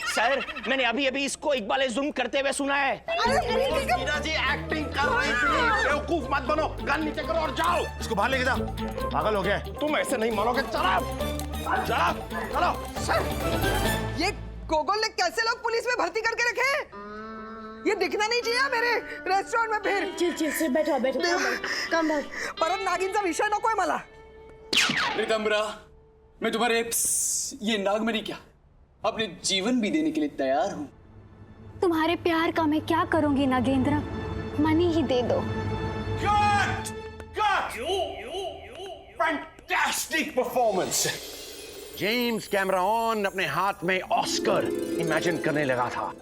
Speaker 13: सर मैंने अभी इसको इकबाल जुम करते हुए सुना है।
Speaker 3: मीरा जी एक्टिंग कर रही थी, बेवकूफ मत बनो, गन नीचे करो और जाओ।
Speaker 1: इसको बाहर लेके जा, पागल हो गया।
Speaker 3: तुम ऐसे नहीं मानोगे। चलो सर।
Speaker 5: ये गोगोल ने कैसे लोग पुलिस में भर्ती करके रखे? ये दिखना नहीं चाहिए मेरे रेस्टोरेंट में फिर।
Speaker 6: जी बैठो कम डाउन।
Speaker 5: परत नागिनचा विषय नकोय मला।
Speaker 12: रितंबरा, मैं तुम्हारे ये नागमणि क्या अपने जीवन भी देने के लिए तैयार हूँ।
Speaker 11: तुम्हारे प्यार का मैं क्या करूंगी नागेंद्र, मनी ही दे दो।
Speaker 2: Fantastic performance. जेम्स कैमरॉन अपने हाथ में ऑस्कर इमेजिन करने लगा था।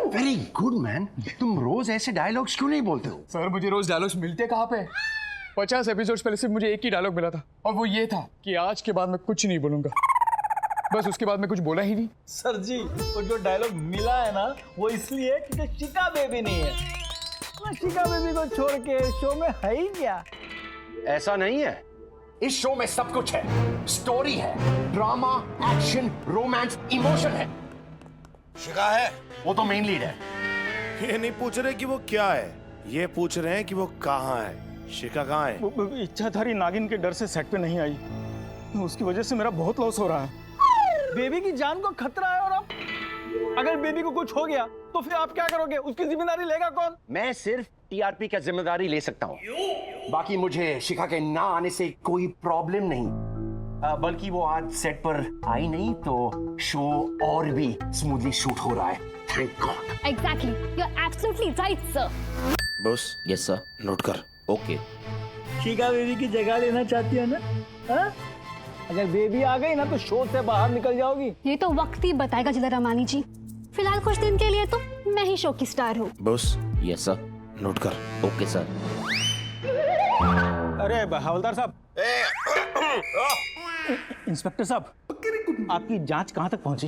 Speaker 2: Very good man. तुम रोज ऐसे डायलॉग्स क्यों नहीं बोलते हो?
Speaker 12: सर मुझे रोज डायलॉग्स मिलते कहाँ पे? 50 एपिसोड्स पहले सिर्फ मुझे एक ही डायलॉग मिला था और वो ये था कि आज के बाद मैं कुछ नहीं बोलूंगा। बस उसके बाद मैं कुछ बोला ही नहीं।
Speaker 10: सर जी, वो जो डायलॉग मिला है ना, वो इसलिए क्योंकि शिका बेबी नहीं है। शिका बेबी को छोड़ के शो में है ही क्या?
Speaker 2: ऐसा नहीं है, इस शो में सब कुछ है। स्टोरी है, ड्रामा, एक्शन, रोमांस, इमोशन है।
Speaker 3: शिका है,
Speaker 2: वो तो मेन लीड है।
Speaker 1: ये नहीं पूछ रहे कि वो क्या है, ये पूछ रहे हैं कि वो कहाँ है। शिका कहाँ है?
Speaker 10: वो इच्छाधारी नागिन के डर से सेट पे नहीं आई, उसकी वजह से मेरा बहुत लॉस हो रहा है। बेबी की जान को खतरा है और अब अगर बेबी को कुछ हो गया तो फिर आप क्या करोगे? उसकी जिम्मेदारी लेगा कौन?
Speaker 2: मैं सिर्फ टीआरपी का जिम्मेदारी ले सकता हूँ। बाकी मुझे शिखा के ना आने से कोई प्रॉब्लम नहीं। बल्कि वो आज सेट पर आई नहीं तो शो और भी स्मूथली शूट हो रहा है। Thank God.
Speaker 11: Exactly, you are absolutely right sir.
Speaker 1: Boss
Speaker 13: yes sir.
Speaker 1: Note कर।
Speaker 13: ओके।
Speaker 10: शिका बेबी की जगह लेना चाहती है ना? हाँ? अगर बेबी आ गई ना तो शो से बाहर निकल जाओगी।
Speaker 11: ये तो वक्त ही बताएगा जिला रामानी जी। फिलहाल कुछ दिन के लिए तो मैं ही शो की स्टार हूँ।
Speaker 1: Boss
Speaker 13: yes sir.
Speaker 1: नोट कर।
Speaker 13: Okay sir.
Speaker 10: अरे हवलदार साहब, इंस्पेक्टर साहब, आपकी जांच कहाँ तक पहुंची?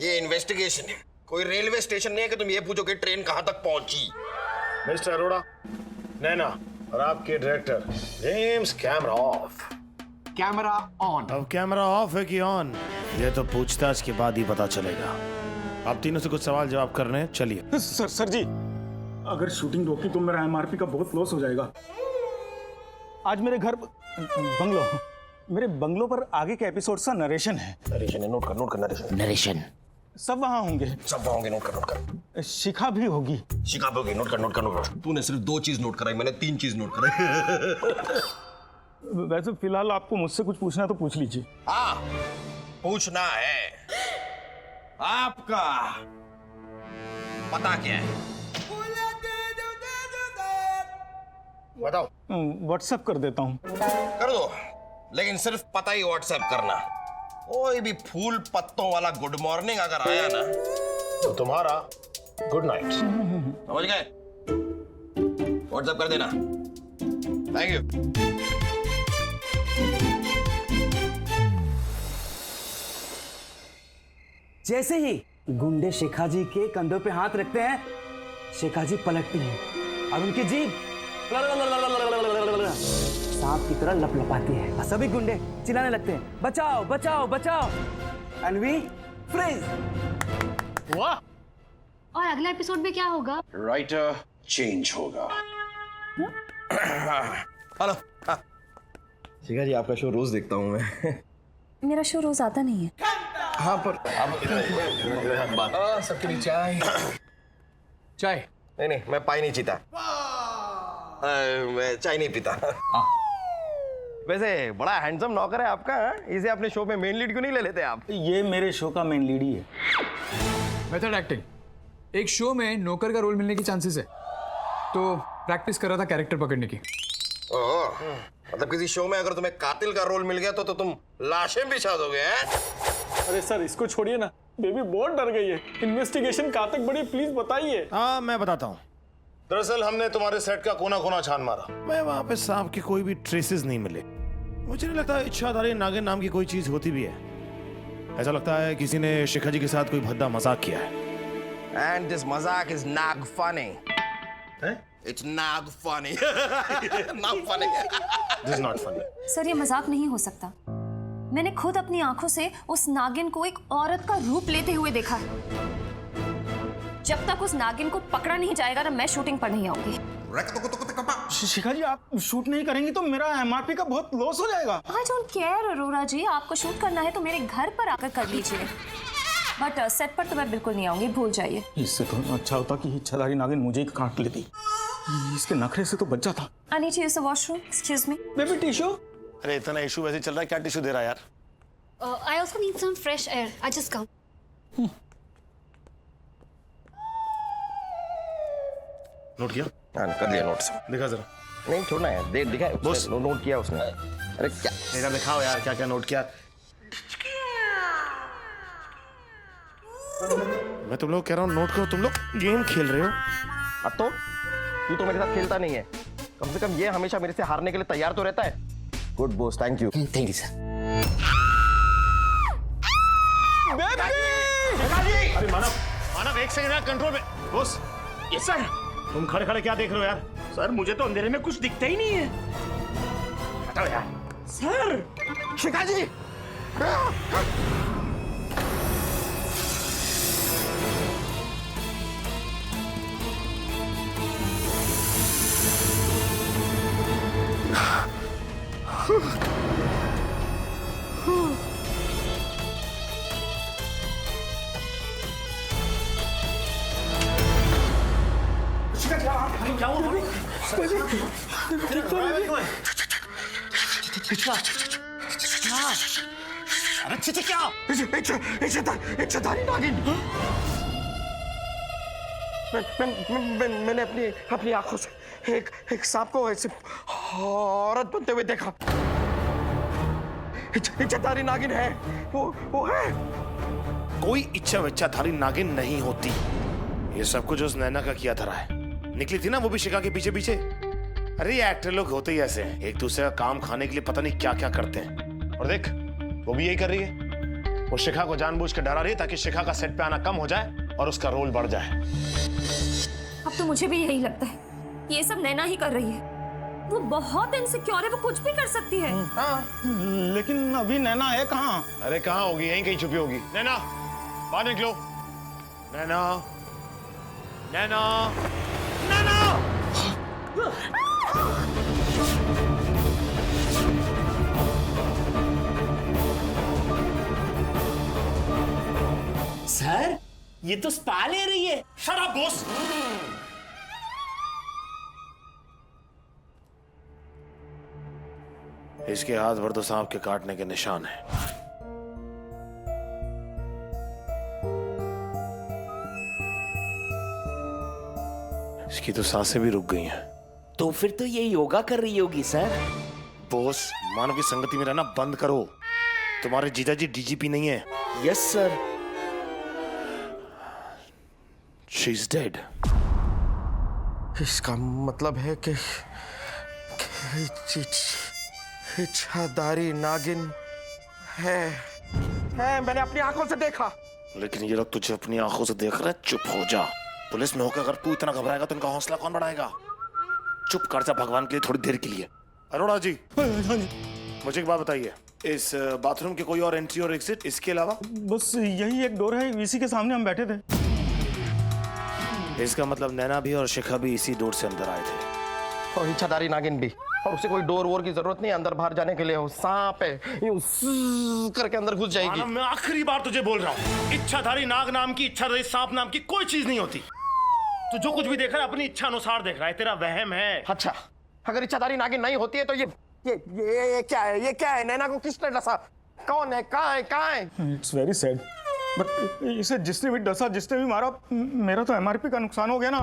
Speaker 3: ये इन्वेस्टिगेशन है, कोई रेलवे स्टेशन नहीं है कि तुम ये पूछो कि ट्रेन कहाँ तक पहुंची।
Speaker 1: मिस्टर अरोड़ा, नैना और आपके director James camera off.
Speaker 2: Camera on.
Speaker 1: अब कैमरा ऑफ है कि ऑन, ये तो पूछताछ के बाद ही पता चलेगा। आप तीनों से कुछ सवाल जवाब करने हैं, चलिए।
Speaker 10: सर जी, अगर शूटिंग रोकी तो मेरा एमआरपी का बहुत लॉस हो जाएगा। आज मेरे घर मेरे बंगलो पर आगे के एपिसोड का नरेशन है।
Speaker 1: नरेशन है, नोट कर
Speaker 13: नरेशन।
Speaker 10: सब वहाँ होंगे।
Speaker 3: सब होंगे, नोट कर।
Speaker 10: शिखा भी होगी।
Speaker 3: शिका भी होगी, नोट कर। तूने सिर्फ 2 चीज नोट कराई, मैंने 3 चीज नोट कराई।
Speaker 10: वैसे फिलहाल आपको मुझसे कुछ पूछना है तो पूछ लीजिए।
Speaker 3: हाँ, पूछना है। आपका पता क्या है? बताओ।
Speaker 10: व्हाट्सएप कर देता हूँ।
Speaker 3: कर दो, लेकिन सिर्फ पता ही व्हाट्सएप करना। कोई भी फूल पत्तों वाला गुड मॉर्निंग अगर आया ना
Speaker 1: तो तुम्हारा गुड नाइट।
Speaker 3: समझ गए? व्हाट्सएप कर देना। Thank you.
Speaker 14: जैसे ही गुंडे शिखा जी के कंधों पे हाथ रखते हैं, शिखा जी पलटती हैं और उनकी जीभ सांप की तरह लपलपाती है और सभी गुंडे चिल्लाने लगते हैं, बचाओ बचाओ बचाओ, एंड वी फ्रीज।
Speaker 10: वाह।
Speaker 11: और अगला एपिसोड में क्या होगा?
Speaker 2: राइटर चेंज होगा।
Speaker 3: हेलो।
Speaker 15: शिखा जी, आपका शो रोज देखता हूँ मैं।
Speaker 6: मेरा शो रोज आता नहीं है।
Speaker 3: हाँ पर
Speaker 12: सबके लिए चाय। चाय?
Speaker 15: नहीं, मैं पाई नहीं पीता। मैं चाय नहीं पीता। वैसे बड़ा हैंडसम नौकर है आपका, इसे अपने शो में मेन लीड क्यों नहीं ले लेते आप?
Speaker 10: ये मेरे शो का मेन लीड ही है।
Speaker 12: Method acting. एक शो में नौकर का रोल मिलने की चांसेस है, तो प्रैक्टिस कर रहा था कैरेक्टर पकड़ने की।
Speaker 15: ओह, मतलब किसी शो में अगर तुम्हें कातिल का रोल मिल गया तो तुम लाशें बिछा दोगे हैं?
Speaker 10: अरे सर, इसको छोड़िए ना, बेबी बहुत डर गई है। इन्वेस्टिगेशन कहाँ तक बढ़ी, प्लीज बताइए।
Speaker 1: हाँ, मैं बताता हूँ। दरअसल हमने तुम्हारे सेट का कोना कोना छान मारा, मैं वहाँ पे सांप के कोई भी ट्रेसेस नहीं मिले। मुझे नहीं लगता इच्छाधारी नागिन नाम की कोई चीज होती भी है। ऐसा लगता है किसी ने शिखा जी के साथ कोई भद्दा मजाक किया है।
Speaker 15: And this mazak is not funny. It's not funny. Not funny.
Speaker 1: This is not funny.
Speaker 6: Sir, ये मजाक नहीं हो सकता। मैंने खुद अपनी आंखों से उस नागिन को एक औरत का रूप लेते हुए देखा है। जब तक उस नागिन को पकड़ा नहीं जाएगा ना, मैं शूटिंग पर नहीं आऊंगी।
Speaker 10: शिखा जी, आप शूट नहीं करेंगी तो मेरा एमआरपी का बहुत लॉस हो जाएगा।
Speaker 6: आई डोंट केयर अरोरा जी, आपको शूट करना है तो मेरे घर पर आकर कर लीजिए, बट सेट पर तो मैं बिल्कुल नहीं आऊंगी, भूल जाइए।
Speaker 10: इससे तो अच्छा होता कि इच्छाधारी नागिन मुझे ही काट लेती। इसके नखरे से तो बच जाता।
Speaker 6: I need to use the washroom, excuse me.
Speaker 10: Baby tissue.
Speaker 1: अरे इतना इशू वैसे चल रहा है, क्या टिश्यू दे रहा है यार?
Speaker 11: I also need some fresh air. I just come.
Speaker 1: Note किया?
Speaker 15: हाँ, कर लिया नोट्स।
Speaker 1: दिखा जरा।
Speaker 15: नहीं, छोड़ना है, देख दिखा
Speaker 1: बॉस।
Speaker 15: नोट किया उसने। अरे क्या
Speaker 1: मेरा दिखाओ यार, क्या क्या नोट किया। मैं तुम लोग कह रहा हूँ नोट करो, तुम लोग गेम खेल रहे हो।
Speaker 15: अब तो तू तो मेरे साथ खेलता नहीं है, कम से कम ये हमेशा मेरे से हारने के लिए तैयार तो रहता है। Good boss, thank you.
Speaker 14: Thank you sir.
Speaker 1: अरे मानव एक सेकंड यार, कंट्रोल में। बॉस।
Speaker 13: Yes sir.
Speaker 1: तुम खड़े खड़े क्या देख रहे हो यार?
Speaker 13: सर, मुझे तो अंधेरे में कुछ दिखता ही नहीं है।
Speaker 1: हटाओ यार।
Speaker 13: सर।
Speaker 15: शिखा जी।
Speaker 1: अरे चीचे क्या?
Speaker 15: इच्छाधारी नागिन। मैंने अपनी आंखों से एक सांप को ऐसे औरत बनते हुए देखा। इच्छाधारी नागिन है, वो है।
Speaker 1: कोई इच्छा विच्छाधारी नागिन नहीं होती। ये सब कुछ उस नैना का किया धरा है। निकली थी ना वो भी शिखा के पीछे पीछे। अरे ये एक्टर लोग होते ही ऐसे हैं, एक दूसरे का काम खाने के लिए पता नहीं क्या क्या करते हैं। और देख, वो भी यही कर रही है। वो शिखा को जानबूझ के डरा रही है ताकि शिखा का सेट पे आना कम हो जाए और उसका रोल बढ़ जाए।
Speaker 6: अब तो मुझे भी यही लगता है, ये सब नैना ही कर रही है। वो बहुत इनसिक्योर है, वो कुछ भी कर सकती है।
Speaker 10: हाँ, लेकिन अभी नैना है कहाँ?
Speaker 1: अरे कहाँ होगी, यहीं कहीं छुपी होगी। नैना, बाहर निकलो। नैना, नैना, नैना।
Speaker 13: सर, ये तो स्पा ले रही है।
Speaker 1: Shut up boss. इसके हाथ भर तो सांप के काटने के निशान है। इसकी तो सांसें भी रुक गई हैं।
Speaker 13: तो फिर तो ये योगा कर रही होगी सर।
Speaker 1: बॉस, मानव की संगति में रहना बंद करो। तुम्हारे जीजाजी डीजीपी नहीं है।
Speaker 13: Yes sir.
Speaker 1: She is dead.
Speaker 15: इसका मतलब है कि इच्छाधारी नागिन है। मैंने अपनी आंखों से देखा।
Speaker 1: लेकिन ये लोग तुझे अपनी आंखों से देख रहे हैं। चुप हो जा। पुलिस में होकर अगर तू इतना घबराएगा तो इनका हौसला कौन बढ़ाएगा? चुप कर जा भगवान के लिए थोड़ी देर के लिए। अरोड़ा जी, मुझे एक बात बताइए, इस बाथरूम के कोई और एंट्री और एग्जिट इसके अलावा?
Speaker 10: बस यही एक डोर है, इसी के सामने हम बैठे थे।
Speaker 1: इसका मतलब नैना भी और शिखा भी इसी डोर से अंदर आए थे।
Speaker 15: और इच्छाधारी नागिन भी, और उसे कोई डोर वोर की जरूरत नहीं अंदर बाहर जाने के लिए। वो सांप है, यूं स्स करके अंदर घुस जाएगी।
Speaker 1: मैं आखिरी बार तुझे बोल रहा हूँ, इच्छाधारी नाग नाम की, इच्छाधारी सांप नाम की कोई चीज नहीं होती। तो जो कुछ भी देख रहा है अपनी इच्छा अनुसार देख रहा है, तेरा वहम है।
Speaker 15: अच्छा, अगर इच्छाधारी नागिन नहीं होती है तो ये क्या है? ये क्या है? नैना को किसने डसा? कौन है? कहाँ है?
Speaker 10: इट्स वेरी सैड, बट इसे जिसने भी डसा, जिसने भी मारा, मेरा तो एमआरपी का नुकसान हो गया ना।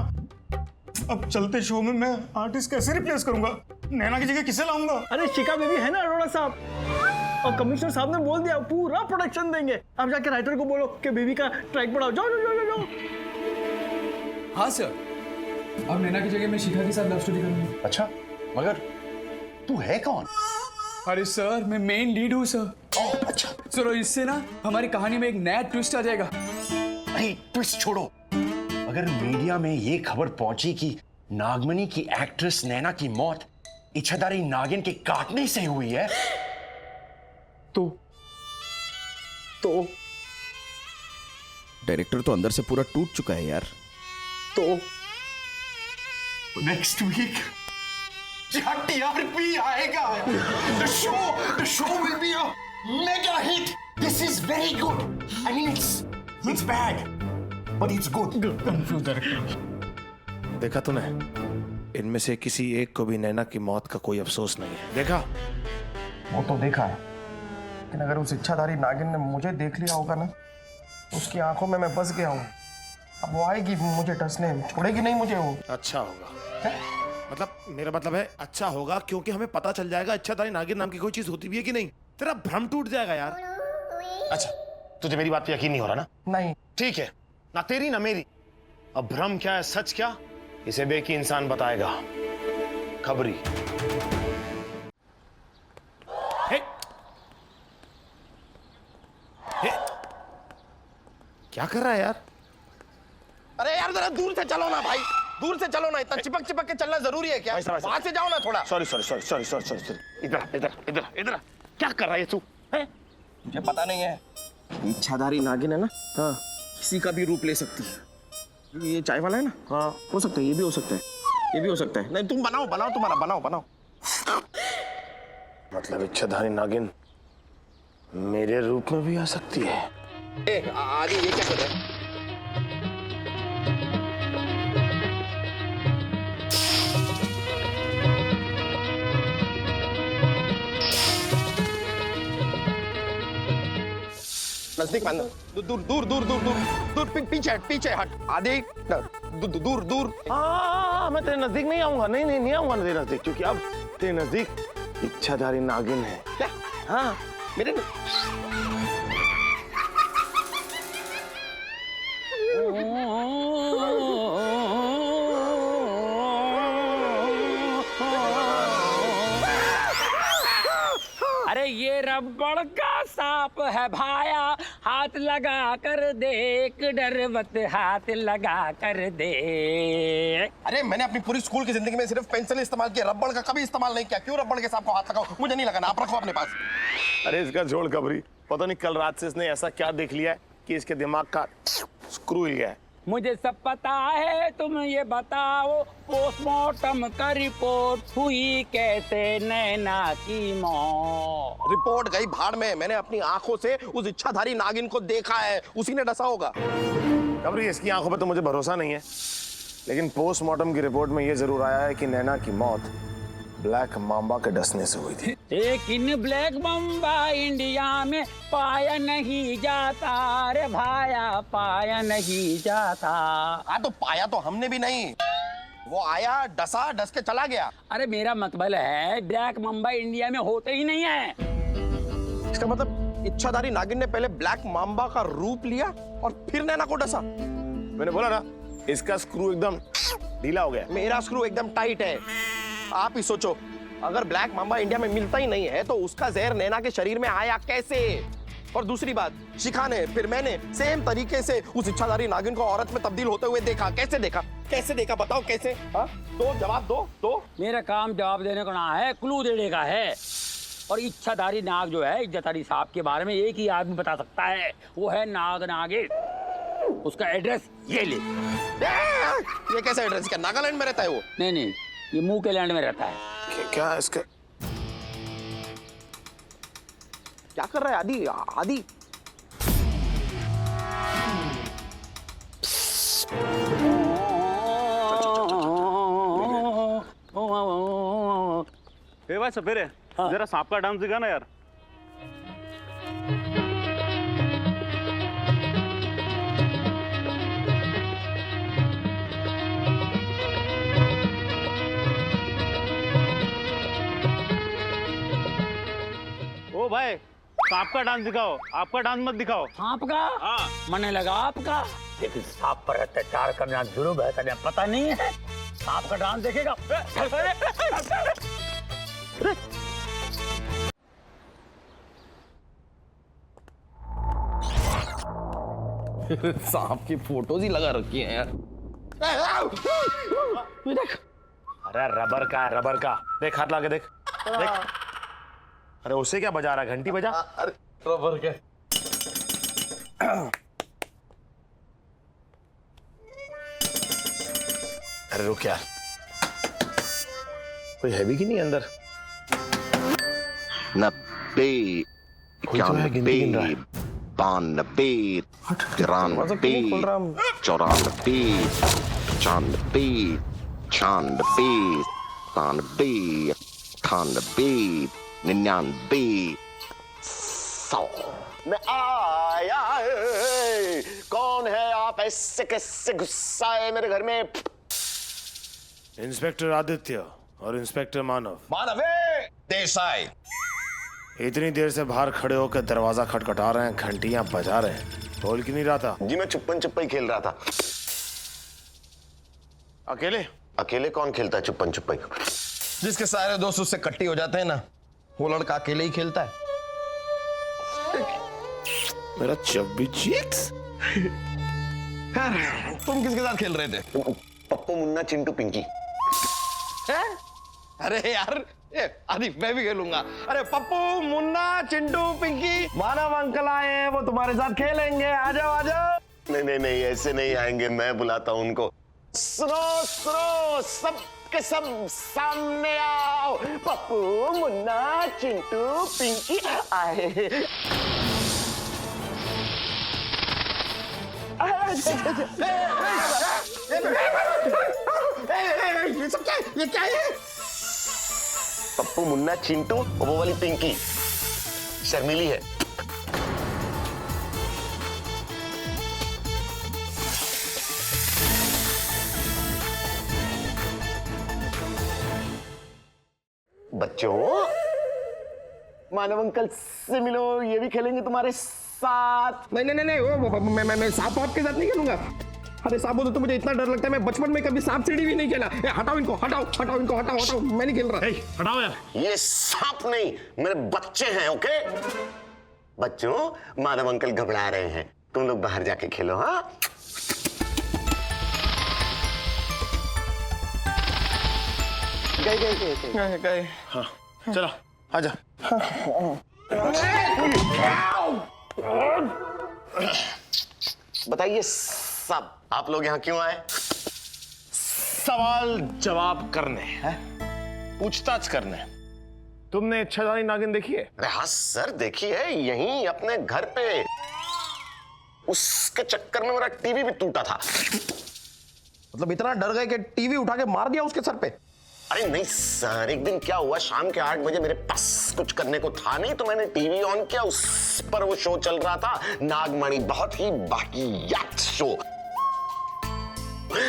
Speaker 10: अब चलते शो में मैं आर्टिस्ट कैसे रिप्लेस करूंगा? नैना की जगह किसे लाऊंगा?
Speaker 14: अरे शिखा बेबी है ना अरोड़ा साहब, और कमिश्नर साहब ने बोल दिया पूरा प्रोडक्शन देंगे। अब जाके राइटर को बोलो कि बेबी का ट्रैक बढ़ाओ। जाओ जाओ जाओ जाओ।
Speaker 12: हाँ सर, अब नैना की जगह मैं शिखा के साथ लव स्टोरी करूंगी।
Speaker 2: अच्छा, मगर तू है कौन?
Speaker 12: अरे सर, मैं मेन लीड हूँ सर।
Speaker 2: अच्छा
Speaker 12: सर, इससे ना हमारी कहानी में एक नया ट्विस्ट आ जाएगा।
Speaker 2: अरे ट्विस्ट छोड़ो, अगर मीडिया में ये खबर पहुंची कि नागमणि की एक्ट्रेस नैना की मौत इच्छाधारी नागिन के काटने से हुई है, तो
Speaker 13: डायरेक्टर तो अंदर से पूरा टूट चुका है यार।
Speaker 2: तो नेक्स्ट वीक टीआरपी आएगा। The show will be a mega hit. This is very good. I mean, it's bad, but it's good.
Speaker 1: देखा तूने, इनमें से किसी एक को भी नैना की मौत का कोई अफसोस नहीं है। देखा?
Speaker 15: वो तो देखा है, लेकिन अगर उस इच्छाधारी नागिन ने मुझे देख लिया होगा ना, उसकी आंखों में मैं बस गया हूँ। अब वो आएगी मुझे डसने, छोड़ेगी नहीं मुझे वो।
Speaker 1: अच्छा होगा मतलब, मेरा मतलब है अच्छा होगा, क्योंकि हमें पता चल जाएगा इच्छाधारी नागिन नाम की कोई चीज होती भी है कि नहीं। तेरा भ्रम टूट जाएगा यार। अच्छा, तुझे मेरी बात पे यकीन नहीं हो रहा ना?
Speaker 15: नहीं। ठीक है,
Speaker 1: ना तेरी ना मेरी। अब भ्रम क्या है, सच क्या, इसे बेकी इंसान बताएगा। खबरी। हे। हे। क्या कर रहा है यार?
Speaker 15: अरे यार जरा दूर से चलो ना भाई, दूर से चलो ना। इतना चिपक चिपक के चलना जरूरी है क्या? वहां से जाओ ना थोड़ा।
Speaker 1: सॉरी। इधर क्या कर रहा है तू?
Speaker 15: मुझे पता नहीं है। इच्छाधारी नागिन है ना, हाँ, किसी का भी रूप ले सकती है। ये चाय वाला है ना, हाँ, हो सकता है, ये भी हो सकता है, ये भी हो सकता है। नहीं, तुम बनाओ तुम्हारा, बनाओ।
Speaker 1: मतलब इच्छाधारी नागिन मेरे रूप में भी आ सकती है?
Speaker 15: आगे ये क्या कर रहा है? नजदीक मान, दूर पीछे हट। आदि दूर।
Speaker 1: हाँ, मैं तेरे नजदीक नहीं आऊंगा। नहीं आऊंगा तेरे नजदीक, क्योंकि अब तेरे नजदीक इच्छाधारी नागिन है।
Speaker 15: क्या? हाँ, मेरे
Speaker 9: अरे ये रबड़ का सांप है भाया, हाथ लगा कर देख, डर मत हाथ लगा कर दे।
Speaker 15: अरे मैंने अपनी पूरी स्कूल की जिंदगी में सिर्फ पेंसिल इस्तेमाल किया, रबड़ का कभी इस्तेमाल नहीं किया। क्यों रबड़ के सांप को हाथ लगाओ? मुझे नहीं लगाना, आप रखो अपने पास।
Speaker 1: अरे इसका जोड़ खबरी, पता नहीं कल रात से इसने ऐसा क्या देख लिया है कि इसके दिमाग का स्क्रू हिल गया है।
Speaker 9: मुझे सब पता है, तुम ये बताओ पोस्टमार्टम का रिपोर्ट हुई कैसे नैना की मौत?
Speaker 15: रिपोर्ट गई भाड़ में। मैंने अपनी आंखों से उस इच्छाधारी नागिन को देखा है, उसी ने डसा होगा।
Speaker 1: खबरी, इसकी आंखों पर तो मुझे भरोसा नहीं है, लेकिन पोस्टमार्टम की रिपोर्ट में ये जरूर आया है कि नैना की मौत ब्लैक मांबा के डसने से हुई थी।
Speaker 9: लेकिन ब्लैक मांबा इंडिया में पाया नहीं जाता रे भाया, पाया नहीं जाता।
Speaker 15: हाँ, तो पाया तो हमने भी नहीं। वो आया, डसा, डस के चला गया।
Speaker 9: अरे मेरा मतलब है ब्लैक मांबा इंडिया में होते ही नहीं है।
Speaker 15: इसका मतलब इच्छाधारी नागिन ने पहले ब्लैक मांबा का रूप लिया और फिर नैना को डसा।
Speaker 1: मैंने बोला ना, इसका स्क्रू एकदम ढीला हो गया।
Speaker 15: मेरा स्क्रू एकदम टाइट है। आप ही सोचो, अगर ब्लैक मांबा इंडिया में मिलता ही नहीं है तो उसका जहर नैना के शरीर में आया कैसे?
Speaker 3: और दूसरी बात, शिखा ने फिर मैंने सेम तरीके से उस इच्छाधारी नागिन को औरत में तब्दील होते हुए देखा। कैसे देखा बताओ कैसे? हाँ, दो जवाब दो।
Speaker 9: मेरा काम जवाब देने का ना है, क्लू देने का है। और इच्छाधारी नाग जो है इज्जतधारी सांप के बारे में एक ही आदमी बता सकता है, वो है नाग नागिन। उसका एड्रेस ये ले।
Speaker 3: ये कैसा एड्रेस? क्या नागालैंड में रहता है वो?
Speaker 9: नहीं, ये मुंह के लैंड में रहता है।
Speaker 3: क्या इसका क्या कर रहा है आदि?
Speaker 7: ए भाई सपेरे, जरा सांप का डांस दिखा ना यार। ओ भाई, सांप का डांस दिखाओ, आपका डांस मत दिखाओ।
Speaker 9: सांप का? हाँ। मने लगा आपका। लेकिन सांप पर अत्याचार करना जुर्म है, तने पता नहीं है? सांप का डांस देखेगा?
Speaker 3: सांप की फोटोज ही लगा रखी हैं यार।
Speaker 1: देख, अरे रबर का देख, हाथ लाके देख। अरे उसे क्या बजा रहा है? घंटी बजा।
Speaker 3: अरे रबर के।
Speaker 1: अरे रुक यार, कोई है भी कि नहीं अंदर?
Speaker 16: 90
Speaker 1: 91
Speaker 16: 92 93 94 95 95 96 97 98 99 100।
Speaker 1: मैं आया, कौन है आप? ऐसे कैसे गुस्सा है मेरे घर में? इंस्पेक्टर आदित्य और इंस्पेक्टर मानव
Speaker 3: देसाई
Speaker 1: इतनी देर से बाहर खड़े होकर दरवाजा खटखटा रहे हैं, घंटियां बजा रहे हैं, बोल क्यों नहीं रहा था?
Speaker 16: जी मैं छुपन छुपाई खेल रहा था।
Speaker 1: अकेले कौन खेलता है छुपन छुपाई?
Speaker 3: जिसके सारे दोस्त उससे कट्टी हो जाते हैं ना, वो लड़का अकेले ही खेलता है।
Speaker 1: मेरा चब्बी चीक्स।
Speaker 3: तुम किसके साथ खेल रहे थे?
Speaker 16: पप्पू मुन्ना चिंटू पिंकी।
Speaker 3: अरे यार आदि मैं भी खेलूंगा। अरे पप्पू मुन्ना चिंटू पिंकी, मानव अंकल आए हैं, वो तुम्हारे साथ खेलेंगे। आ जाओ।
Speaker 16: नहीं ऐसे नहीं आएंगे, मैं बुलाता हूं उनको।
Speaker 1: सुनो, सब के सब सामने आओ। पप्पू मुन्ना चिंटू पिंकी आए।
Speaker 16: ये क्या है? पप्पू मुन्ना चिंटू और वो वाली पिंकी शर्मीली है। बच्चों, मानव अंकल से मिलो, ये भी खेलेंगे तुम्हारे साथ।
Speaker 3: नहीं वो मैं सांप आपके साथ नहीं खेलूंगा। अरे सांप बोलो तो मुझे इतना डर लगता है, मैं बचपन में कभी सांप सीढ़ी भी नहीं खेला। हटाओ इनको, हटाओ, मैं नहीं खेल रहा।
Speaker 7: हटाओ यार।
Speaker 16: ये सांप नहीं, मेरे बच्चे हैं। ओके बच्चों, मानव अंकल घबरा रहे हैं, तुम लोग बाहर जाके खेलो। हाँ
Speaker 3: गए।
Speaker 1: हाँ चलो आजा।
Speaker 16: बताइए सब, आप लोग यहाँ क्यों आए?
Speaker 1: सवाल जवाब करने हैं, पूछताछ करने। तुमने इच्छाधारी नागिन देखी है?
Speaker 16: अरे हाँ सर, देखी है, यहीं अपने घर पे। उसके चक्कर में मेरा टीवी भी टूटा था।
Speaker 3: मतलब इतना डर गए कि टीवी उठा के मार दिया उसके सर पे?
Speaker 16: अरे नहीं सर, एक दिन क्या हुआ, शाम के 8 बजे मेरे पास कुछ करने को था नहीं, तो मैंने टीवी ऑन किया, उस पर वो शो चल रहा था, नागमणि। बहुत ही वाहियात शो।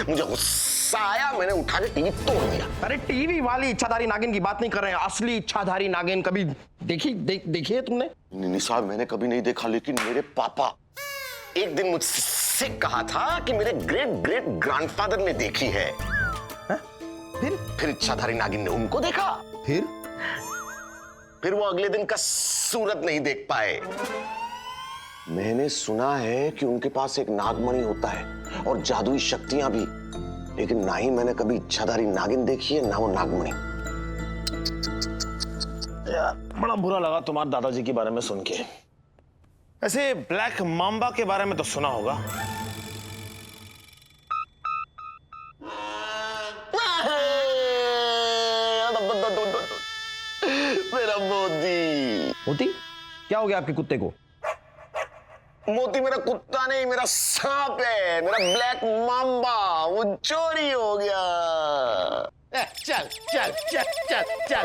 Speaker 16: मुझे गुस्सा आया, मैंने उठा के टीवी तोड़ दिया।
Speaker 3: अरे टीवी वाली इच्छाधारी नागिन की बात नहीं कर रहे हैं, असली इच्छाधारी नागिन कभी देखी है तुमने?
Speaker 16: नहीं साहब, मैंने कभी नहीं देखा, लेकिन मेरे पापा एक दिन मुझसे कहा था कि मेरे ग्रेट ग्रेट ग्रैंडफादर ने देखी है। फिर इच्छाधारी नागिन ने उनको देखा।
Speaker 3: फिर
Speaker 16: वो अगले दिन का सूरत नहीं देख पाए। मैंने सुना है कि उनके पास एक नागमणि होता है और जादुई शक्तियां भी, लेकिन ना ही मैंने कभी इच्छाधारी नागिन देखी है ना वो नागमणि।
Speaker 1: यार बड़ा बुरा लगा तुम्हारे दादाजी के बारे में सुन के। ऐसे ब्लैक मांबा के बारे में तो सुना होगा।
Speaker 16: मेरा मोती।
Speaker 15: मोती क्या हो गया आपके कुत्ते को?
Speaker 16: मोती मेरा कुत्ता नहीं, मेरा सांप है, मेरा ब्लैक मांबा, वो चोरी हो गया।
Speaker 1: चल चल चल चल चल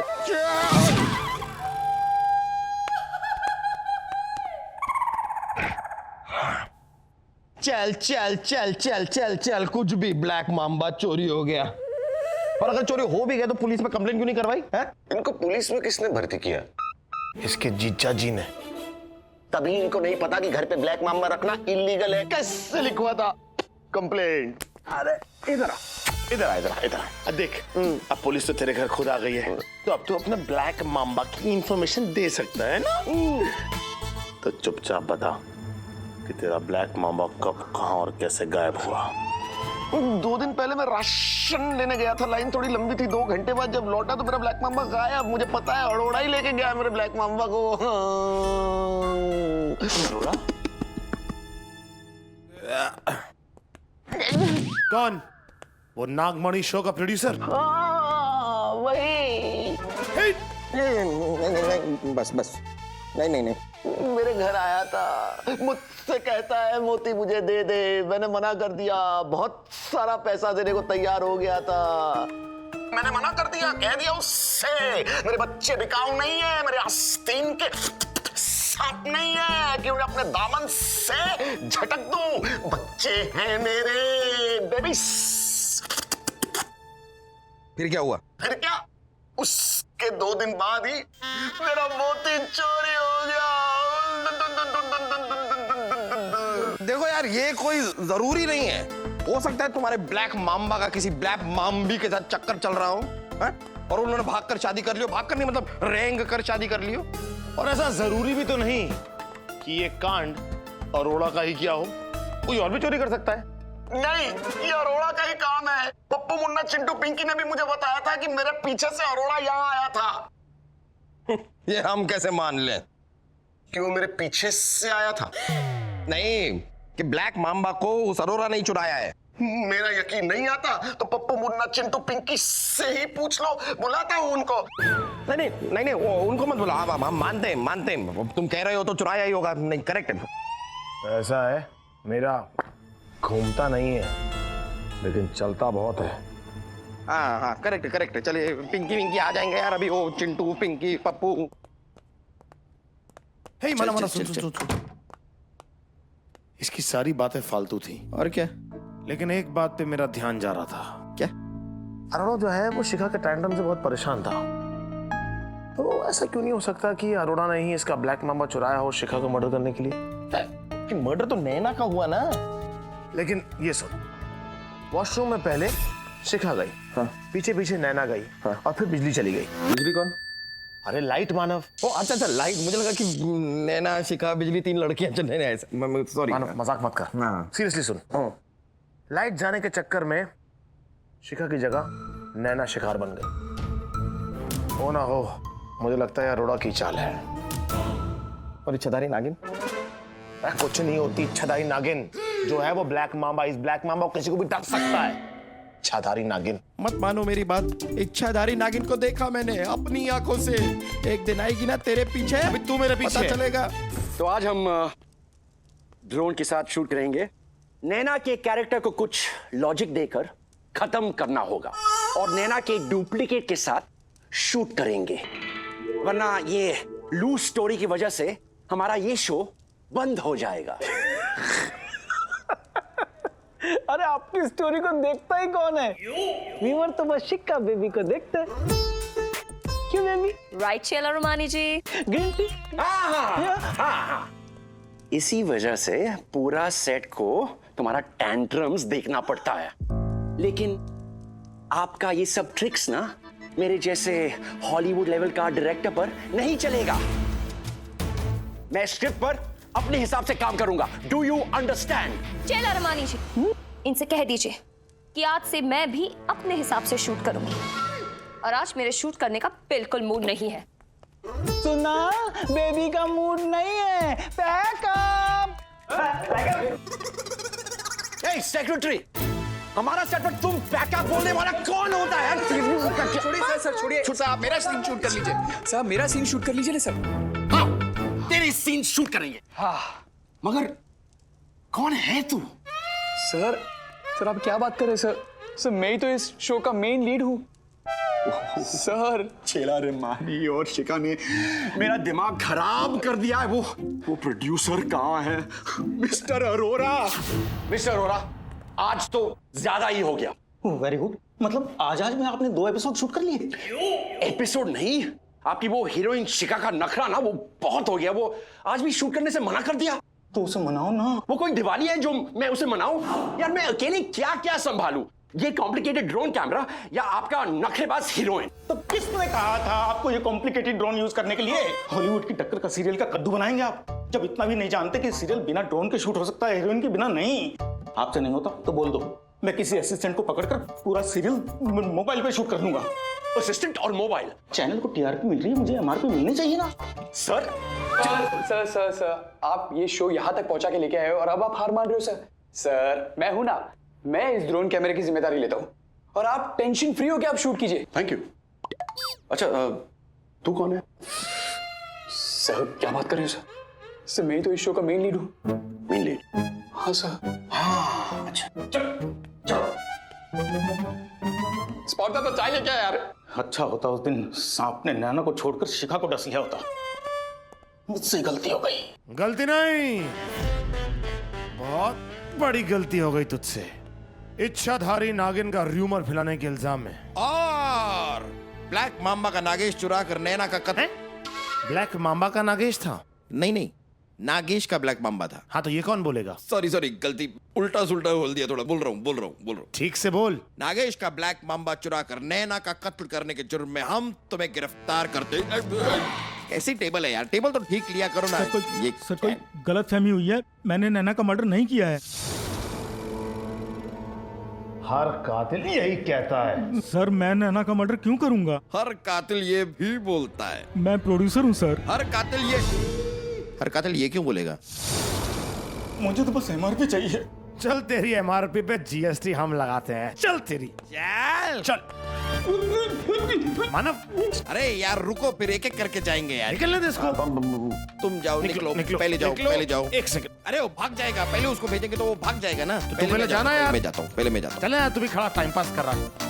Speaker 3: चल चल चल चल चल चल, कुछ भी, ब्लैक मांबा चोरी हो गया।
Speaker 16: और अगर चोरी हो भी गया तो पुलिस में कंप्लेन क्यों नहीं करवाई है? इनको पुलिस में किसने भर्ती किया?
Speaker 1: इसके जीजा जी ने।
Speaker 16: तभी इनको नहीं पता कि घर पे ब्लैक मांबा रखना इलीगल है।
Speaker 1: कैसे लिखवा था कंप्लेंट? अरे इधर आ, इधर आ, इधर आ, इधर आ। देख अब पुलिस तो तेरे घर खुद आ गई है, तो अब तू अपने ब्लैक मांबा की इंफॉर्मेशन दे सकता है ना। तो चुपचाप बता कि तेरा ब्लैक मांबा कब, कहां और कैसे गायब हुआ।
Speaker 16: 2 दिन पहले मैं राशन लेने गया था, लाइन थोड़ी लंबी थी। 2 घंटे बाद जब लौटा तो मेरा ब्लैक मांबा गायब। मुझे पता है, अरोड़ा ही लेके गया मेरे ब्लैक मांबा को।
Speaker 1: अरोड़ा? कौन? वो नागमणि शो का प्रोड्यूसर?
Speaker 16: वही।
Speaker 15: नहीं, बस बस, नहीं,
Speaker 16: मेरे घर आया था, मुझसे कहता है मोती मुझे दे दे। मैंने मना कर दिया, बहुत सारा पैसा देने को तैयार हो गया था। मैंने मना कर दिया, कह दिया उससे मेरे बच्चे बिकाऊ नहीं है, मेरे आस्तीन के सांप नहीं है कि उन्हें अपने दामन से झटक दूं। बच्चे हैं मेरे बेबीज।
Speaker 15: फिर क्या हुआ?
Speaker 16: फिर क्या, उसके 2 दिन बाद ही मेरा मोती चोरी हो गया।
Speaker 3: देखो यार, ये कोई जरूरी नहीं है। हो सकता है तुम्हारे ब्लैक मांबा का किसी ब्लैक मांबी के साथ चक्कर चल रहा हो, है? और उन्होंने भागकर शादी कर लियो। भागकर नहीं मतलब रेंग कर शादी कर लियो।
Speaker 1: और ऐसा जरूरी भी तो नहीं कि ये कांड अरोड़ा का ही किया हो, कोई और भी चोरी कर सकता है।
Speaker 16: नहीं, ये अरोड़ा का ही काम है। पप्पू, मुन्ना, चिंटू, पिंकी ने भी मुझे बताया था कि मेरे पीछे से अरोड़ा यहाँ आया था।
Speaker 3: ये हम कैसे मान लें
Speaker 16: कि वो मेरे पीछे से आया था?
Speaker 3: नहीं, कि ब्लैक मांबा को उस अरोड़ा ने चुराया है।
Speaker 16: मेरा यकीन नहीं आता तो पप्पू, मुन्ना, चिंटू, पिंकी से ही पूछ लो। बुलाता हूँ उनको।
Speaker 3: नहीं, वो उनको मत बुला। हम मानते हैं, तुम कह रहे हो तो चुराया ही होगा। नहीं, करेक्ट है।
Speaker 1: ऐसा है, मेरा घूमता नहीं है लेकिन चलता बहुत है।
Speaker 3: हाँ, करेक्ट। चलिए, पिंकी विंकी आ जाएंगे यार अभी। वो चिंटू, पिंकी, पप्पू।
Speaker 1: हे मना सुन। इसकी सारी बातें फालतू थी।
Speaker 3: और क्या?
Speaker 1: लेकिन एक बात पे मेरा ध्यान जा रहा था।
Speaker 3: क्या?
Speaker 1: अरोड़ा जो है वो शिखा के टैंडम से बहुत परेशान था। तो ऐसा क्यों नहीं हो सकता कि अरोड़ा ने ही इसका ब्लैक मांबा चुराया हो शिखा को मर्डर करने के लिए?
Speaker 3: मर्डर तो नैना का हुआ ना।
Speaker 1: लेकिन ये सुन, वॉशरूम में पहले शिखा गई, पीछे नैना गई, और फिर बिजली चली गई।
Speaker 3: बिजली कौन?
Speaker 1: अरे लाइट मानव।
Speaker 3: ओ अच्छा, लाइट। मुझे लगा कि नैना, शिखा, बिजली 3 लड़कियां। चल नहीं, ऐसा सॉरी।
Speaker 1: मजाक मत कर। सीरियसली सुन, लाइट जाने के चक्कर में शिखा की जगह नैना शिकार बन गई। हो ना हो, मुझे लगता है अरोड़ा की चाल है।
Speaker 3: और इच्छाधारी नागिन?
Speaker 1: कुछ नहीं होती इच्छाधारी नागिन। जो है वो ब्लैक मांबा। इस ब्लैक मांबा को किसी को भी डर सकता है। इच्छाधारी नागिन।
Speaker 10: मत मानो मेरी बात, इच्छाधारी नागिन को देखा मैंने अपनी आंखों से। एक दिन आएगी ना तेरे पीछे,
Speaker 1: अभी तू मेरे पीछे
Speaker 10: पता चलेगा।
Speaker 2: तो आज हम ड्रोन के साथ शूट करेंगे। नैना के कैरेक्टर को कुछ लॉजिक देकर खत्म करना होगा और नैना के डुप्लीकेट के साथ शूट करेंगे, वरना ये लूज स्टोरी की वजह से हमारा ये शो बंद हो जाएगा।
Speaker 14: अरे आपकी स्टोरी को देखता ही कौन है? व्यूअर तो बस शिक्का बेबी को देखते हैं। क्यों baby?
Speaker 6: Right Shela Romani ji.
Speaker 14: Green tea.
Speaker 2: हाँ। इसी वजह से पूरा सेट को तुम्हारा टैंट्रम्स देखना पड़ता है। लेकिन आपका ये सब ट्रिक्स ना मेरे जैसे हॉलीवुड लेवल का डायरेक्टर पर नहीं चलेगा। मैं स्क्रिप्ट पर अपने हिसाब से काम करूंगा। Do you understand?
Speaker 6: चल अरमानी जी, इनसे कह दीजिए कि आज से मैं भी अपने हिसाब से शूट करूंगी और आज मेरे शूट करने का बिल्कुल मूड नहीं है।
Speaker 14: सुना, बेबी का मूड नहीं है। पैकअप।
Speaker 2: ए सेक्रेटरी, हमारा सेट पर तुम पैकअप बोलने वाला कौन होता है?
Speaker 12: छोड़िए सर, छोड़िए सर, आप मेरा सीन शूट कर लीजिए। सर मेरा सीन शूट कर लीजिए ना सर।
Speaker 2: हाँ, तेरी सीन शूट करेंगे।
Speaker 12: हाँ,
Speaker 2: मगर कौन है तू?
Speaker 12: सर आप क्या बात कर रहे हैं सर मैं ही तो इस शो का मेन लीड हूँ सर।
Speaker 2: छेला रे माही और शिका ने मेरा दिमाग खराब कर दिया है। वो प्रोड्यूसर कहाँ है? मिस्टर अरोरा। मिस्टर अरोरा, आज तो ज्यादा ही हो गया।
Speaker 10: वेरी गुड, मतलब आज में आपने 2 एपिसोड शूट कर लिए?
Speaker 2: एपिसोड नहीं, आपकी वो हीरोइन शिका का नखरा ना वो बहुत हो गया। वो आज भी शूट करने से मना कर दिया।
Speaker 10: तो उसे मनाओ ना।
Speaker 2: वो कोई दिवाली है जो मैं उसे मनाऊं? यार मैं अकेले क्या क्या संभालूं? ये कॉम्प्लिकेटेड ड्रोन कैमरा या आपका नखरेबाज हीरोइन?
Speaker 10: तो किसने कहा था आपको ये कॉम्प्लिकेटेड ड्रोन यूज करने के लिए? हॉलीवुड की टक्कर का सीरियल का कद्दू बनाएंगे आप, जब इतना भी नहीं जानते कि सीरियल बिना ड्रोन के शूट हो सकता है, हीरोइन के बिना नहीं। आपसे नहीं होता तो बोल दो, मैं किसी असिस्टेंट को पकड़कर पूरा सीरियल मोबाइल पे शूट कर दूंगा।
Speaker 2: असिस्टेंट और मोबाइल?
Speaker 10: चैनल को टीआरपी मिल रही है, मुझे एमआरपी मिलनी चाहिए ना सर।
Speaker 12: सर आप ये शो यहाँ तक पहुंचा के लेके आए हो और अब आप हार मान रहे हो सर। सर मैं हूं ना, मैं इस ड्रोन कैमरे की जिम्मेदारी लेता हूं और आप टेंशन फ्री हो के आप शूट कीजिए।
Speaker 2: Thank you. अच्छा तू कौन है?
Speaker 12: सर क्या बात कर रहे हो सर? सर मैं ही तो इस शो का मेन लीड हूं।
Speaker 2: Main lead?
Speaker 12: हाँ सर।
Speaker 2: हाँ अच्छा, चलो।
Speaker 12: स्पॉट था तो चाहिए क्या यार?
Speaker 10: अच्छा होता उस दिन सांप ने नैना को छोड़कर शिखा को डस लिया होता। मुझसे गलती हो गई।
Speaker 1: गलती नहीं, बहुत बड़ी गलती हो गई तुझसे। इच्छाधारी नागिन का र्यूमर फैलाने के इल्जाम में।
Speaker 16: और ब्लैक माम्बा का नागेश चुरा कर नैना का कत्ल।
Speaker 1: ब्लैक माम्बा का नागेश था?
Speaker 16: नहीं, नागेश का ब्लैक माम्बा था।
Speaker 1: हाँ तो ये कौन बोलेगा?
Speaker 16: सॉरी गलती, उल्टा सुल्टा बोल दिया थोड़ा। बोल रहा हूँ।
Speaker 1: ठीक से बोल।
Speaker 16: नागेश का ब्लैक माम्बा चुरा कर नैना का कत्ल करने के जुर्म में हम तुम्हें गिरफ्तार करते। ऐसी टेबल है यार, टेबल तो ठीक लिया करो ना।
Speaker 14: सर कोई गलतफहमी हुई है, मैंने नैना का मर्डर नहीं किया है।
Speaker 1: हर कातिल यही कहता है।
Speaker 14: सर मैं नैना का मर्डर क्यों करूंगा?
Speaker 16: हर कातिल ये भी बोलता है।
Speaker 14: मैं प्रोड्यूसर हूँ सर।
Speaker 16: हर कातिल ये क्यों बोलेगा?
Speaker 10: मुझे तो बस एमआरपी चाहिए।
Speaker 1: चल तेरी एमआरपी पे जीएसटी हम लगाते हैं। चल तेरी चल मानव।
Speaker 16: अरे यार रुको, फिर एक एक करके जाएंगे यार।
Speaker 1: निकलने दे इसको।
Speaker 16: तुम जाओ, निकलो। पहले जाओ।
Speaker 1: एक सेकंड।
Speaker 16: अरे वो भाग जाएगा, पहले उसको भेजेंगे तो वो भाग जाएगा ना।
Speaker 1: तो पहले जाना यार।
Speaker 16: मैं जाता हूँ।
Speaker 1: चले यार, तू भी खड़ा टाइम पास कर रहा है।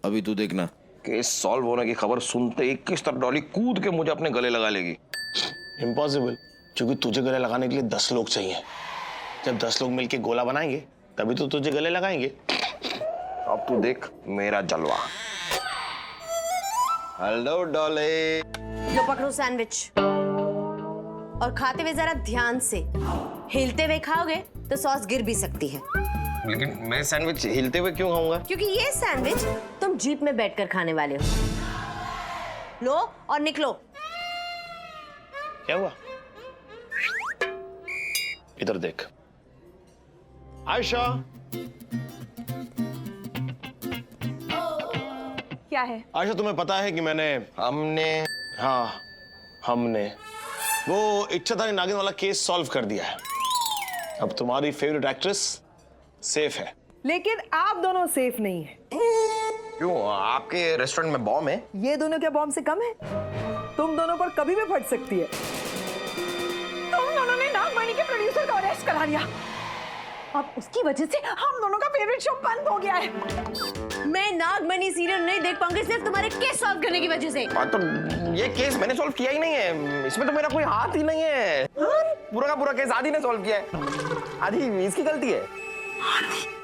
Speaker 16: अभी तू देखना, केस सॉल्व होने की खबर सुनते ही किस तरह डॉली कूद के मुझे अपने गले लगा लेगी।
Speaker 1: इम्पॉसिबल, क्योंकि तुझे गले लगाने के लिए 10 लोग चाहिए। जब 10 लोग मिलके गोला बनाएंगे तभी तो तुझे गले लगाएंगे।
Speaker 16: अब तू देख मेरा जलवा। हेलो डॉली।
Speaker 6: लो पकड़ो सैंडविच और खाते हुए जरा ध्यान से। हिलते हुए खाओगे तो सॉस गिर भी सकती है।
Speaker 16: लेकिन मैं सैंडविच हिलते हुए क्यों खाऊंगा?
Speaker 6: क्योंकि ये सैंडविच तुम जीप में बैठकर खाने वाले हो। लो और निकलो।
Speaker 1: क्या हुआ? इधर देख। आयशा।
Speaker 4: क्या है?
Speaker 1: आयशा तुम्हें पता है कि हमने वो इच्छाधारी नागिन वाला केस सॉल्व कर दिया है। अब तुम्हारी फेवरेट एक्ट्रेस सेफ है।
Speaker 5: लेकिन आप दोनों सेफ नहीं है।
Speaker 16: क्यों? आपके रेस्टोरेंट में बॉम्ब है?
Speaker 5: ये दोनों क्या बॉम्ब से कम है? तुम दोनों पर कभी भी फट सकती है।
Speaker 4: तुम दोनों ने नागमणि के प्रोड्यूसर को अरेस्ट करा लिया। अब उसकी वजह से हम दोनों का फेवरेट शो बंद हो गया है।
Speaker 6: मैं नागमणि सीरियल नहीं देख पाऊंगी सिर्फ तुम्हारे केस सॉल्व करने की वजह से।
Speaker 16: तो ये केस मैंने सॉल्व किया ही नहीं है, इसमें तो मेरा कोई हाथ ही नहीं है। पूरा का पूरा केस आदि ने सॉल्व किया है। आदि इसकी गलती है।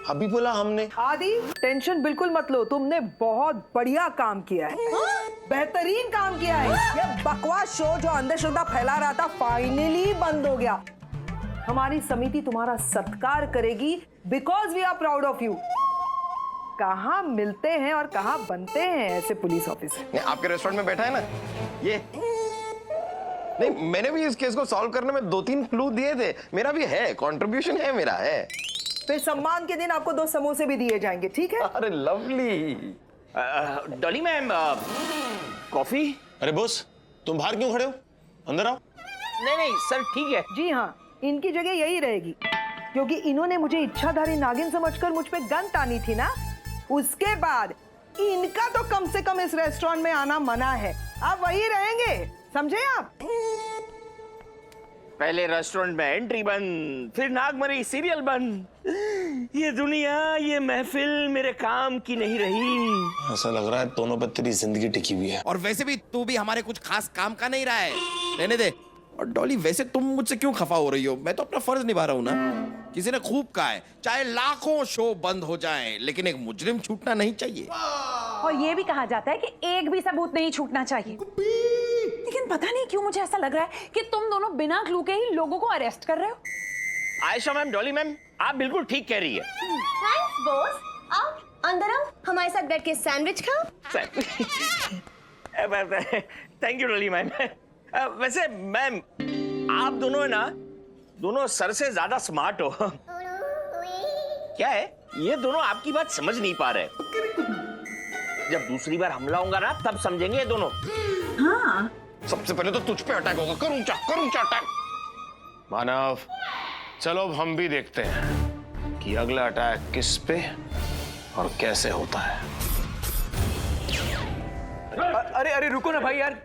Speaker 1: अभी बोला हमने।
Speaker 5: आदि टेंशन बिल्कुल मत लो, तुमने बहुत बढ़िया काम किया है। बेहतरीन काम किया है। ये बकवास शो जो अंधश्रद्धा फैला रहा था फाइनली बंद हो गया। हमारी समिति तुम्हारा सत्कार करेगी because we are proud of you. कहाँ मिलते हैं और कहाँ बनते हैं ऐसे पुलिस ऑफिसर?
Speaker 15: आपके रेस्टोरेंट में बैठा है ना ये। नहीं, मैंने भी इस केस को सॉल्व करने में 2-3 क्लू दिए थे। मेरा भी है, कंट्रीब्यूशन है मेरा है।
Speaker 5: फिर सम्मान के दिन आपको 2 समोसे भी दिए जाएंगे, ठीक है?
Speaker 15: अरे लवली।
Speaker 13: Dolly ma'am, coffee?
Speaker 1: अरे बॉस, तुम बाहर क्यों खड़े हो? अंदर आओ।
Speaker 13: नहीं सर, ठीक है।
Speaker 5: जी हाँ, इनकी जगह यही रहेगी, क्योंकि इन्होंने मुझे इच्छाधारी नागिन समझकर मुझ पे गन तानी थी ना। उसके बाद इनका तो कम से कम इस रेस्टोरेंट में आना मना है। आप वही रहेंगे, समझे आप?
Speaker 13: पहले रेस्टोरेंट में एंट्री बंद, फिर नागमरी सीरियल बंद। ये दुनिया, ये महफिल मेरे काम की नहीं रही।
Speaker 1: ऐसा लग रहा है दोनों पर तेरी जिंदगी टिकी हुई है।
Speaker 15: और वैसे भी तू भी हमारे कुछ खास काम का नहीं रहा है, रहने दे। और डॉली, वैसे तुम मुझसे क्यों खफा हो रही हो? मैं तो अपना फर्ज निभा रहा हूँ ना। किसी ने खूब कहा है, चाहे लाखों शो बंद हो जाएं, लेकिन एक मुजरिम छूटना नहीं चाहिए।
Speaker 4: और ये भी कहा जाता है कि एक भी सबूत नहीं छूटना चाहिए। लेकिन पता नहीं क्यों मुझे ऐसा लग रहा है कि तुम दोनों बिना क्लू के ही लोगों को अरेस्ट कर रहे हो।
Speaker 13: आयशा मैम, डॉली मैम, आप बिल्कुल ठीक कह रही है।
Speaker 6: Thanks boss. आओ अंदर आओ, हमारे साथ बैठ के सैंडविच खाओ।
Speaker 13: Thank you Dolly ma'am. वैसे मैम, आप दोनों है ना, दोनों सर से ज्यादा स्मार्ट हो। क्या है, ये दोनों आपकी बात समझ नहीं पा रहे। जब दूसरी बार हमला होगा ना, तब समझेंगे ये दोनों।
Speaker 4: हाँ।
Speaker 15: सबसे पहले तो तुझ पे अटैक होगा। करूं क्या अटैक।
Speaker 1: मानव, चलो अब हम भी देखते हैं कि अगला अटैक किस पे और कैसे होता है।
Speaker 12: अरे रुको ना भाई यार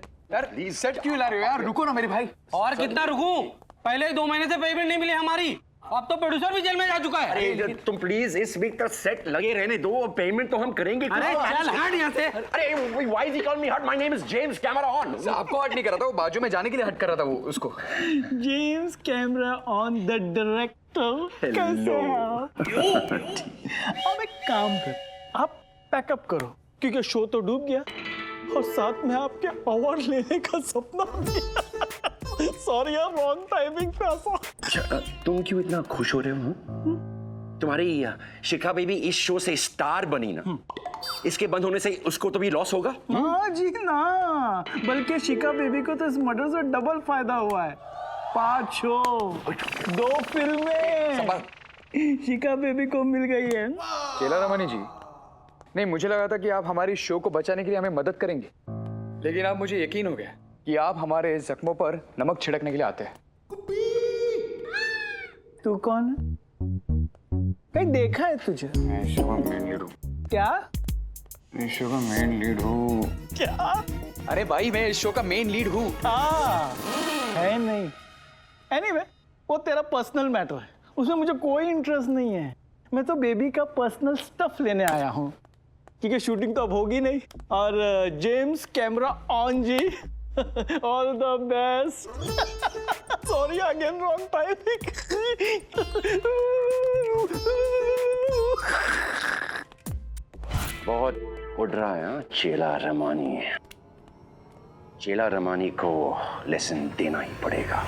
Speaker 12: सेट क्यों ला रहे हो यार? रुको ना मेरे भाई।
Speaker 14: और कितना रुकूं? पहले 2 महीने से पेमेंट नहीं मिली हमारी। अब तो प्रोड्यूसर भी जेल में जा चुका है।
Speaker 2: अरे तुम प्लीज इस वीक तक सेट लगे रहने दो, पेमेंट तो हम करेंगे।
Speaker 14: अरे चल हट यहाँ से।
Speaker 2: अरे why is he call me हट? My name is James camera on.
Speaker 12: आपको हट नहीं कर रहा था, वो बाजू में जाने के लिए हट कर रहा था वो उसको।
Speaker 14: James camera on the director. कैसे हो? अब एक काम कर, आप पैकअप करो, क्योंकि शो तो डूब गया और साथ में आपके अवार्ड लेने का सपना भी। सॉरी यार, रॉन्ग टाइमिंग पे आसा।
Speaker 2: तुम क्यों इतना खुश हो रहे हो? तुम्हारी शिखा बेबी इस शो से स्टार बनी ना, इसके बंद होने से उसको तो भी लॉस होगा।
Speaker 14: हाँ जी ना, बल्कि शिखा बेबी को तो इस मर्डर से डबल फायदा हुआ है। 5 शो, 2 फिल्में शिखा बेबी को मिल गई है।
Speaker 12: चेला रमनी जी, नहीं मुझे लगा था कि आप हमारी शो को बचाने के लिए हमें मदद करेंगे, लेकिन अब मुझे यकीन हो गया कि आप हमारे जख्मों पर नमक छिड़कने के लिए आते हैं।
Speaker 14: तू कौन है? कहीं देखा है तुझे?
Speaker 12: मैं शो का मेन लीड हूँ।
Speaker 14: क्या?
Speaker 12: मैं शो का मेन लीड हूँ।
Speaker 14: क्या?
Speaker 12: अरे भाई, मैं इस शो का मेन लीड हूँ।
Speaker 14: है नहीं। एनीवे, वो तेरा पर्सनल मैटर है, उसमें मुझे कोई इंटरेस्ट नहीं है। मैं तो बेबी का पर्सनल स्टफ लेने आया हूँ, क्योंकि शूटिंग तो अब होगी नहीं। और James camera on ji, all the best. Sorry again, wrong timing.
Speaker 2: बहुत उड़ रहा है हाँ? चेला रमानी। चेला रमानी को लेसन देना ही पड़ेगा।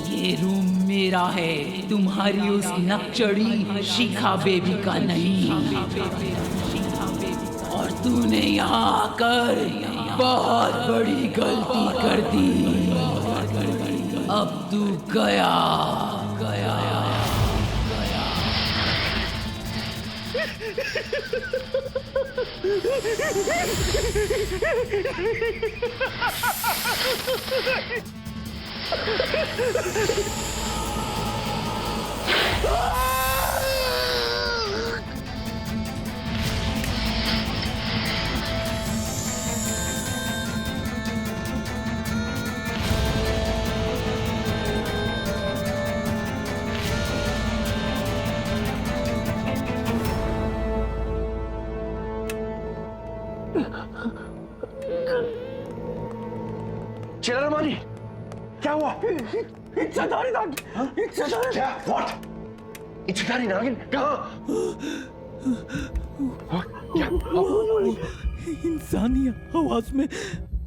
Speaker 17: ये रूम मेरा है, तुम्हारी उस नकचड़ी शिखा बेबी का नहीं। और तूने यहाँ आकर बहुत बड़ी गलती कर दी। अब तू गया।
Speaker 2: चेला रमानी, क्या हुआ?
Speaker 9: इच्छाधारी नागिन, इच्छाधारी
Speaker 2: क्या? What? इच्छाधारी नागिन कहाँ? क्या?
Speaker 17: इंसानी आवाज में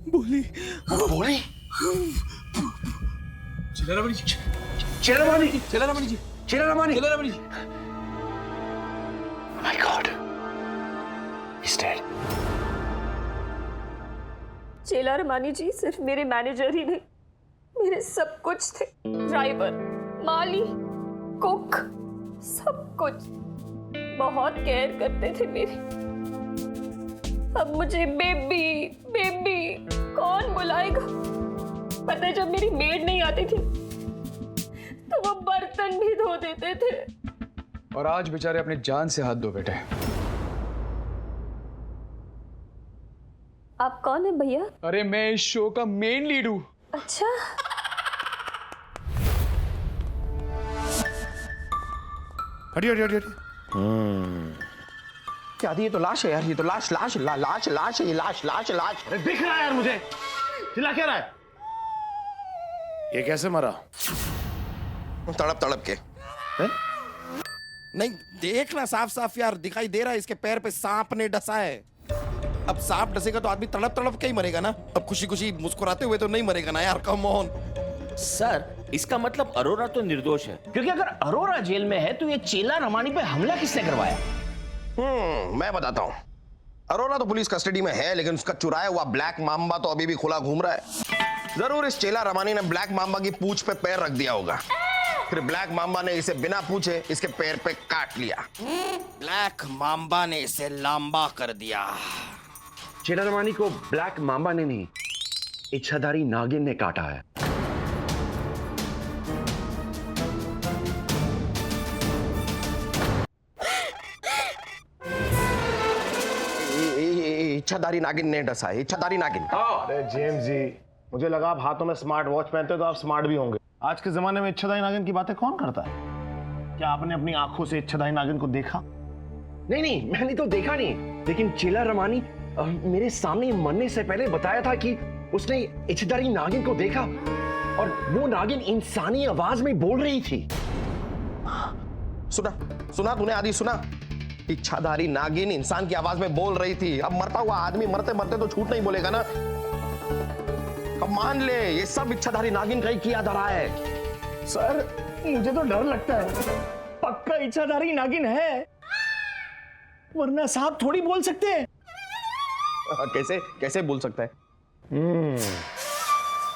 Speaker 17: बोली।
Speaker 2: बोली?
Speaker 12: चेला रमणी जी,
Speaker 2: चेला रमानी,
Speaker 12: चेला रमणी जी,
Speaker 2: चेला रमानी,
Speaker 12: चेला रमणी जी।
Speaker 2: My God, he's dead.
Speaker 6: चेला रमानी जी सिर्फ मेरे मैनेजर ही नहीं, मेरे सब कुछ थे। ड्राइवर, माली, कुक, सब कुछ। बहुत केयर करते थे मेरी। अब मुझे बेबी बेबी कौन बुलाएगा? पता है जब मेरी मेड नहीं आती थी तो वो बर्तन भी धो देते थे।
Speaker 12: और आज बेचारे अपनी जान से हाथ धो बैठे।
Speaker 6: आप कौन है भैया?
Speaker 12: अरे मैं इस शो का मेन लीड हूँ।
Speaker 6: अच्छा,
Speaker 1: हटिए हटिए हटिए।
Speaker 16: क्या ये तो लाश है यार, ये तो लाश लाश ला, लाश लाश ये लाश लाश लाश।
Speaker 1: अरे दिख रहा है यार मुझे, चिल्ला क्या रहा है? ये कैसे मरा?
Speaker 16: तड़प तड़प के
Speaker 1: है?
Speaker 16: नहीं देखना साफ साफ यार, दिखाई दे रहा है इसके पैर पे सांप ने डसा है। अब सांप डसेगा तो आदमी तड़प तड़प के ही मरेगा ना। अब खुशी खुशी मुस्कुराते हुए तो नहीं मरेगा ना यार, कम ऑन।
Speaker 13: सर इसका मतलब अरोरा तो निर्दोष है, क्योंकि अगर अरोरा जेल में है तो ये चेला रमानी पे हमला किसने करवाया?
Speaker 16: मैं बताता हूँ। अरोरा तो पुलिस कस्टडी में है, लेकिन उसका चुराया हुआ ब्लैक मांबा तो अभी भी खुला घूम रहा है। जरूर इस चेला रमानी ने ब्लैक मांबा की पूंछ पे पैर रख दिया होगा, फिर ब्लैक मांबा ने इसे बिना पूछे इसके पैर पे काट लिया। ब्लैक मांबा ने इसे लांबा कर दिया।
Speaker 2: चेला रमानी को ब्लैक मांबा ने नहीं, इच्छाधारी नागिन ने काटा है।
Speaker 16: इच्छाधारी नागिन ने डसा है, इच्छाधारी नागिन।
Speaker 1: अरे जेम्स जी, मुझे लगा आप हाथों में स्मार्ट वॉच पहनते हो तो आप स्मार्ट भी होंगे। आज के जमाने में इच्छाधारी नागिन की बातें कौन करता है? क्या आपने अपनी आंखों से इच्छाधारी नागिन को देखा?
Speaker 2: नहीं नहीं, मैंने तो देखा नहीं, लेकिन चेला रमानी मेरे सामने मरने से पहले बताया था कि उसने इच्छाधारी नागिन को देखा और वो नागिन इंसानी आवाज में बोल रही थी।
Speaker 16: सुना सुना तूने आदि सुना? इच्छाधारी नागिन इंसान की आवाज में बोल रही थी। अब मरता हुआ आदमी मरते मरते तो झूठ नहीं बोलेगा ना। अब मान ले ये सब इच्छाधारी नागिन का ही किया धरा है।
Speaker 10: सर मुझे तो डर लगता है, पक्का इच्छाधारी नागिन है, वरना सांप थोड़ी बोल सकते हैं।
Speaker 16: कैसे कैसे बोल सकता है?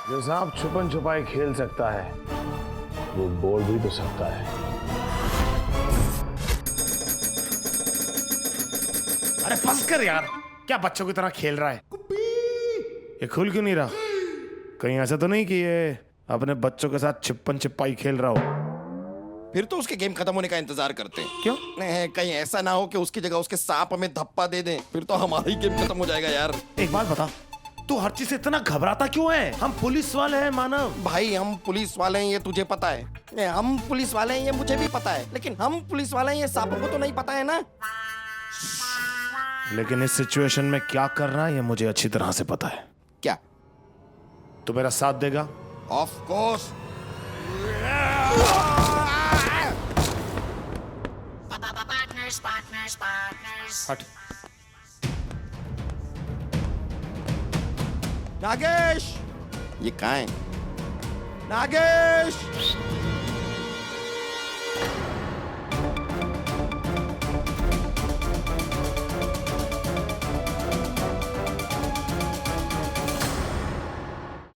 Speaker 1: जो सांप छुपन छुपाई खेल सकता है वो बोल भी तो सकता है। अरे बस कर यार, क्या बच्चों की तरह खेल रहा है? ये खुल क्यों नहीं रहा? कहीं ऐसा तो नहीं कि ये अपने बच्चों के साथ छिप्पन छिपाई खेल रहा हो?
Speaker 16: फिर तो उसके गेम खत्म होने का इंतजार करते हैं।
Speaker 1: क्यों?
Speaker 16: कहीं ऐसा ना हो कि उसकी जगह उसके सांप हमें धप्पा दे दें, फिर तो हमारा ही गेम खत्म हो जाएगा यार।
Speaker 1: एक बात बता, तू हर चीज से इतना घबराता क्यों है? हम पुलिस वाले हैं मानव।
Speaker 16: भाई हम पुलिस वाले हैं ये तुझे पता है, हम पुलिस वाले हैं ये मुझे भी पता है, लेकिन हम पुलिस वाले हैं ये सांपों को तो नहीं पता है ना।
Speaker 1: लेकिन इस सिचुएशन में क्या करना है ये मुझे अच्छी तरह से पता है।
Speaker 16: क्या?
Speaker 1: तू मेरा साथ देगा?
Speaker 16: Of course.
Speaker 1: हट।
Speaker 16: नागेश, ये कहाँ है? नागेश।